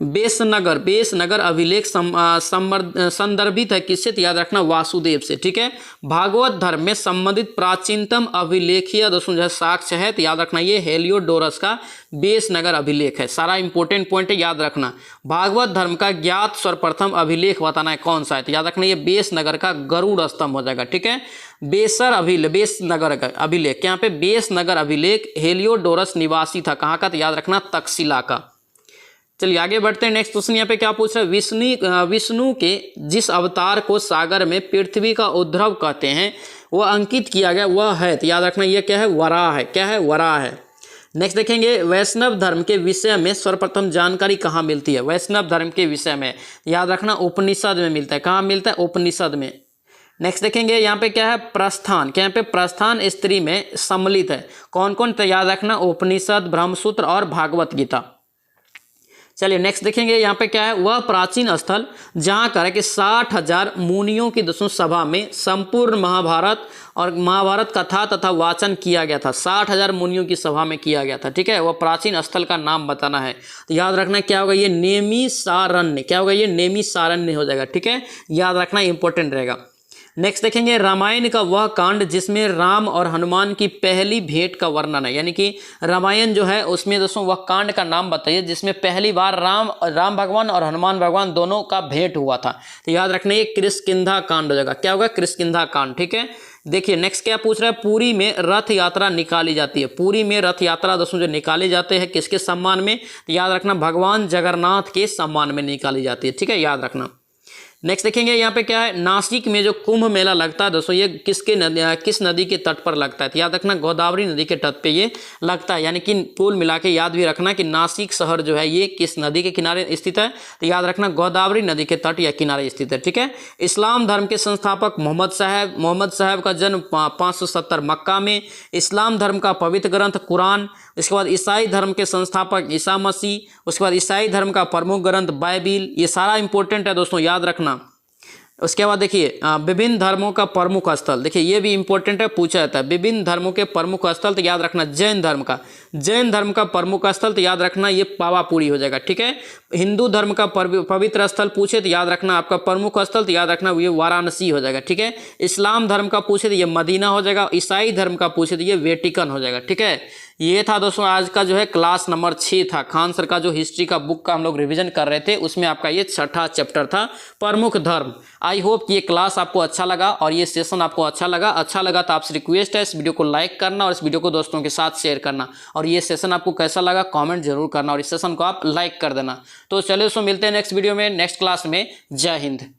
Speaker 1: बेसनगर अभिलेख संदर्भित है किससे, तो याद रखना वासुदेव से। ठीक है, भागवत धर्म में संबंधित प्राचीनतम अभिलेखीय दोस्तों जो है साक्ष्य है, तो याद रखना ये हेलियोडोरस का बेसनगर अभिलेख है। सारा इंपॉर्टेंट पॉइंट है, याद रखना। भागवत धर्म का ज्ञात सर्वप्रथम अभिलेख बताना है कौन सा है, तो याद रखना ये बेसनगर का गरुड़ स्तंभ हो जाएगा। ठीक है, बेसनगर का अभिलेख, यहाँ पे बेसनगर अभिलेख हेलियोडोरस निवासी था, कहाँ का, तो याद रखना तक्षशिला का। चलिए आगे बढ़ते हैं। नेक्स्ट क्वेश्चन यहाँ पे क्या पूछ रहा है, विष्णु के जिस अवतार को सागर में पृथ्वी का उद्भव कहते हैं वह अंकित किया गया, वह है, तो याद रखना ये क्या है, वराह है। क्या है, वराह है। नेक्स्ट देखेंगे वैष्णव धर्म के विषय में सर्वप्रथम जानकारी कहाँ मिलती है। वैष्णव धर्म के विषय में याद रखना उपनिषद में मिलता है। कहाँ मिलता है, उपनिषद में। नेक्स्ट देखेंगे यहाँ पे क्या है, प्रस्थान, क्या यहाँ पे प्रस्थान स्त्री में सम्मिलित है कौन कौन, तो याद रखना उपनिषद, ब्रह्मसूत्र और भागवत गीता। चलिए नेक्स्ट देखेंगे यहाँ पे क्या है, वह प्राचीन स्थल जहाँ कर कि 60,000 मुनियों की दोस्तों सभा में संपूर्ण महाभारत कथा तथा वाचन किया गया था। 60,000 मुनियों की सभा में किया गया था। ठीक है, वह प्राचीन स्थल का नाम बताना है, तो याद रखना क्या होगा, ये नेमिसारण्य। क्या होगा, ये नेमिसारण्य हो जाएगा। ठीक है, याद रखना इंपॉर्टेंट रहेगा। नेक्स्ट देखेंगे रामायण का वह कांड जिसमें राम और हनुमान की पहली भेंट का वर्णन है, यानी कि रामायण जो है उसमें दोस्तों वह कांड का नाम बताइए जिसमें पहली बार राम भगवान और हनुमान भगवान दोनों का भेंट हुआ था, तो याद रखना ये किष्किंधा कांड हो जाएगा। क्या होगा, किष्किंधा कांड। ठीक है, देखिए नेक्स्ट क्या पूछ रहा है, पुरी में रथ यात्रा निकाली जाती है। पुरी में रथ यात्रा दोस्तों जो निकाले जाते हैं किसके सम्मान में, तो याद रखना भगवान जगन्नाथ के सम्मान में निकाली जाती है। ठीक है, याद रखना। नेक्स्ट देखेंगे यहाँ पे क्या है, नासिक में जो कुंभ मेला लगता है दोस्तों ये किस नदी के तट पर लगता है, तो याद रखना गोदावरी नदी के तट पे ये लगता है। यानी कि कुल मिला के याद भी रखना कि नासिक शहर जो है ये किस नदी के किनारे स्थित है, तो याद रखना गोदावरी नदी के तट या किनारे स्थित है। ठीक है, इस्लाम धर्म के संस्थापक मोहम्मद साहब का जन्म 570 मक्का में। इस्लाम धर्म का पवित्र ग्रंथ कुरान। इसके बाद ईसाई धर्म के संस्थापक ईसा मसीह। उसके बाद ईसाई धर्म का प्रमुख ग्रंथ बाइबिल। ये सारा इंपॉर्टेंट है दोस्तों, याद रखना। उसके बाद देखिए विभिन्न धर्मों का प्रमुख स्थल, देखिए ये भी इंपॉर्टेंट है, पूछा जाता है विभिन्न धर्मों के प्रमुख स्थल, तो याद रखना जैन धर्म का प्रमुख स्थल, तो याद रखना ये पावापुरी हो जाएगा। ठीक है, हिंदू धर्म का पवित्र स्थल पूछे तो याद रखना आपका प्रमुख स्थल, तो याद रखना ये वाराणसी हो जाएगा। ठीक है, इस्लाम धर्म का पूछे तो ये मदीना हो जाएगा। ईसाई धर्म का पूछे तो ये वेटिकन हो जाएगा। ठीक है, ये था दोस्तों आज का जो है क्लास नंबर 6 था। खान सर का जो हिस्ट्री का बुक का हम लोग रिवीजन कर रहे थे उसमें आपका ये 6ठा चैप्टर था प्रमुख धर्म। आई होप कि ये क्लास आपको अच्छा लगा और ये सेशन आपको अच्छा लगा तो आपसे रिक्वेस्ट है इस वीडियो को लाइक करना और इस वीडियो को दोस्तों के साथ शेयर करना, और ये सेशन आपको कैसा लगा कमेंट जरूर करना और इस सेशन को आप लाइक कर देना। तो चलिए दोस्तों मिलते हैं नेक्स्ट वीडियो में, नेक्स्ट क्लास में। जय हिंद।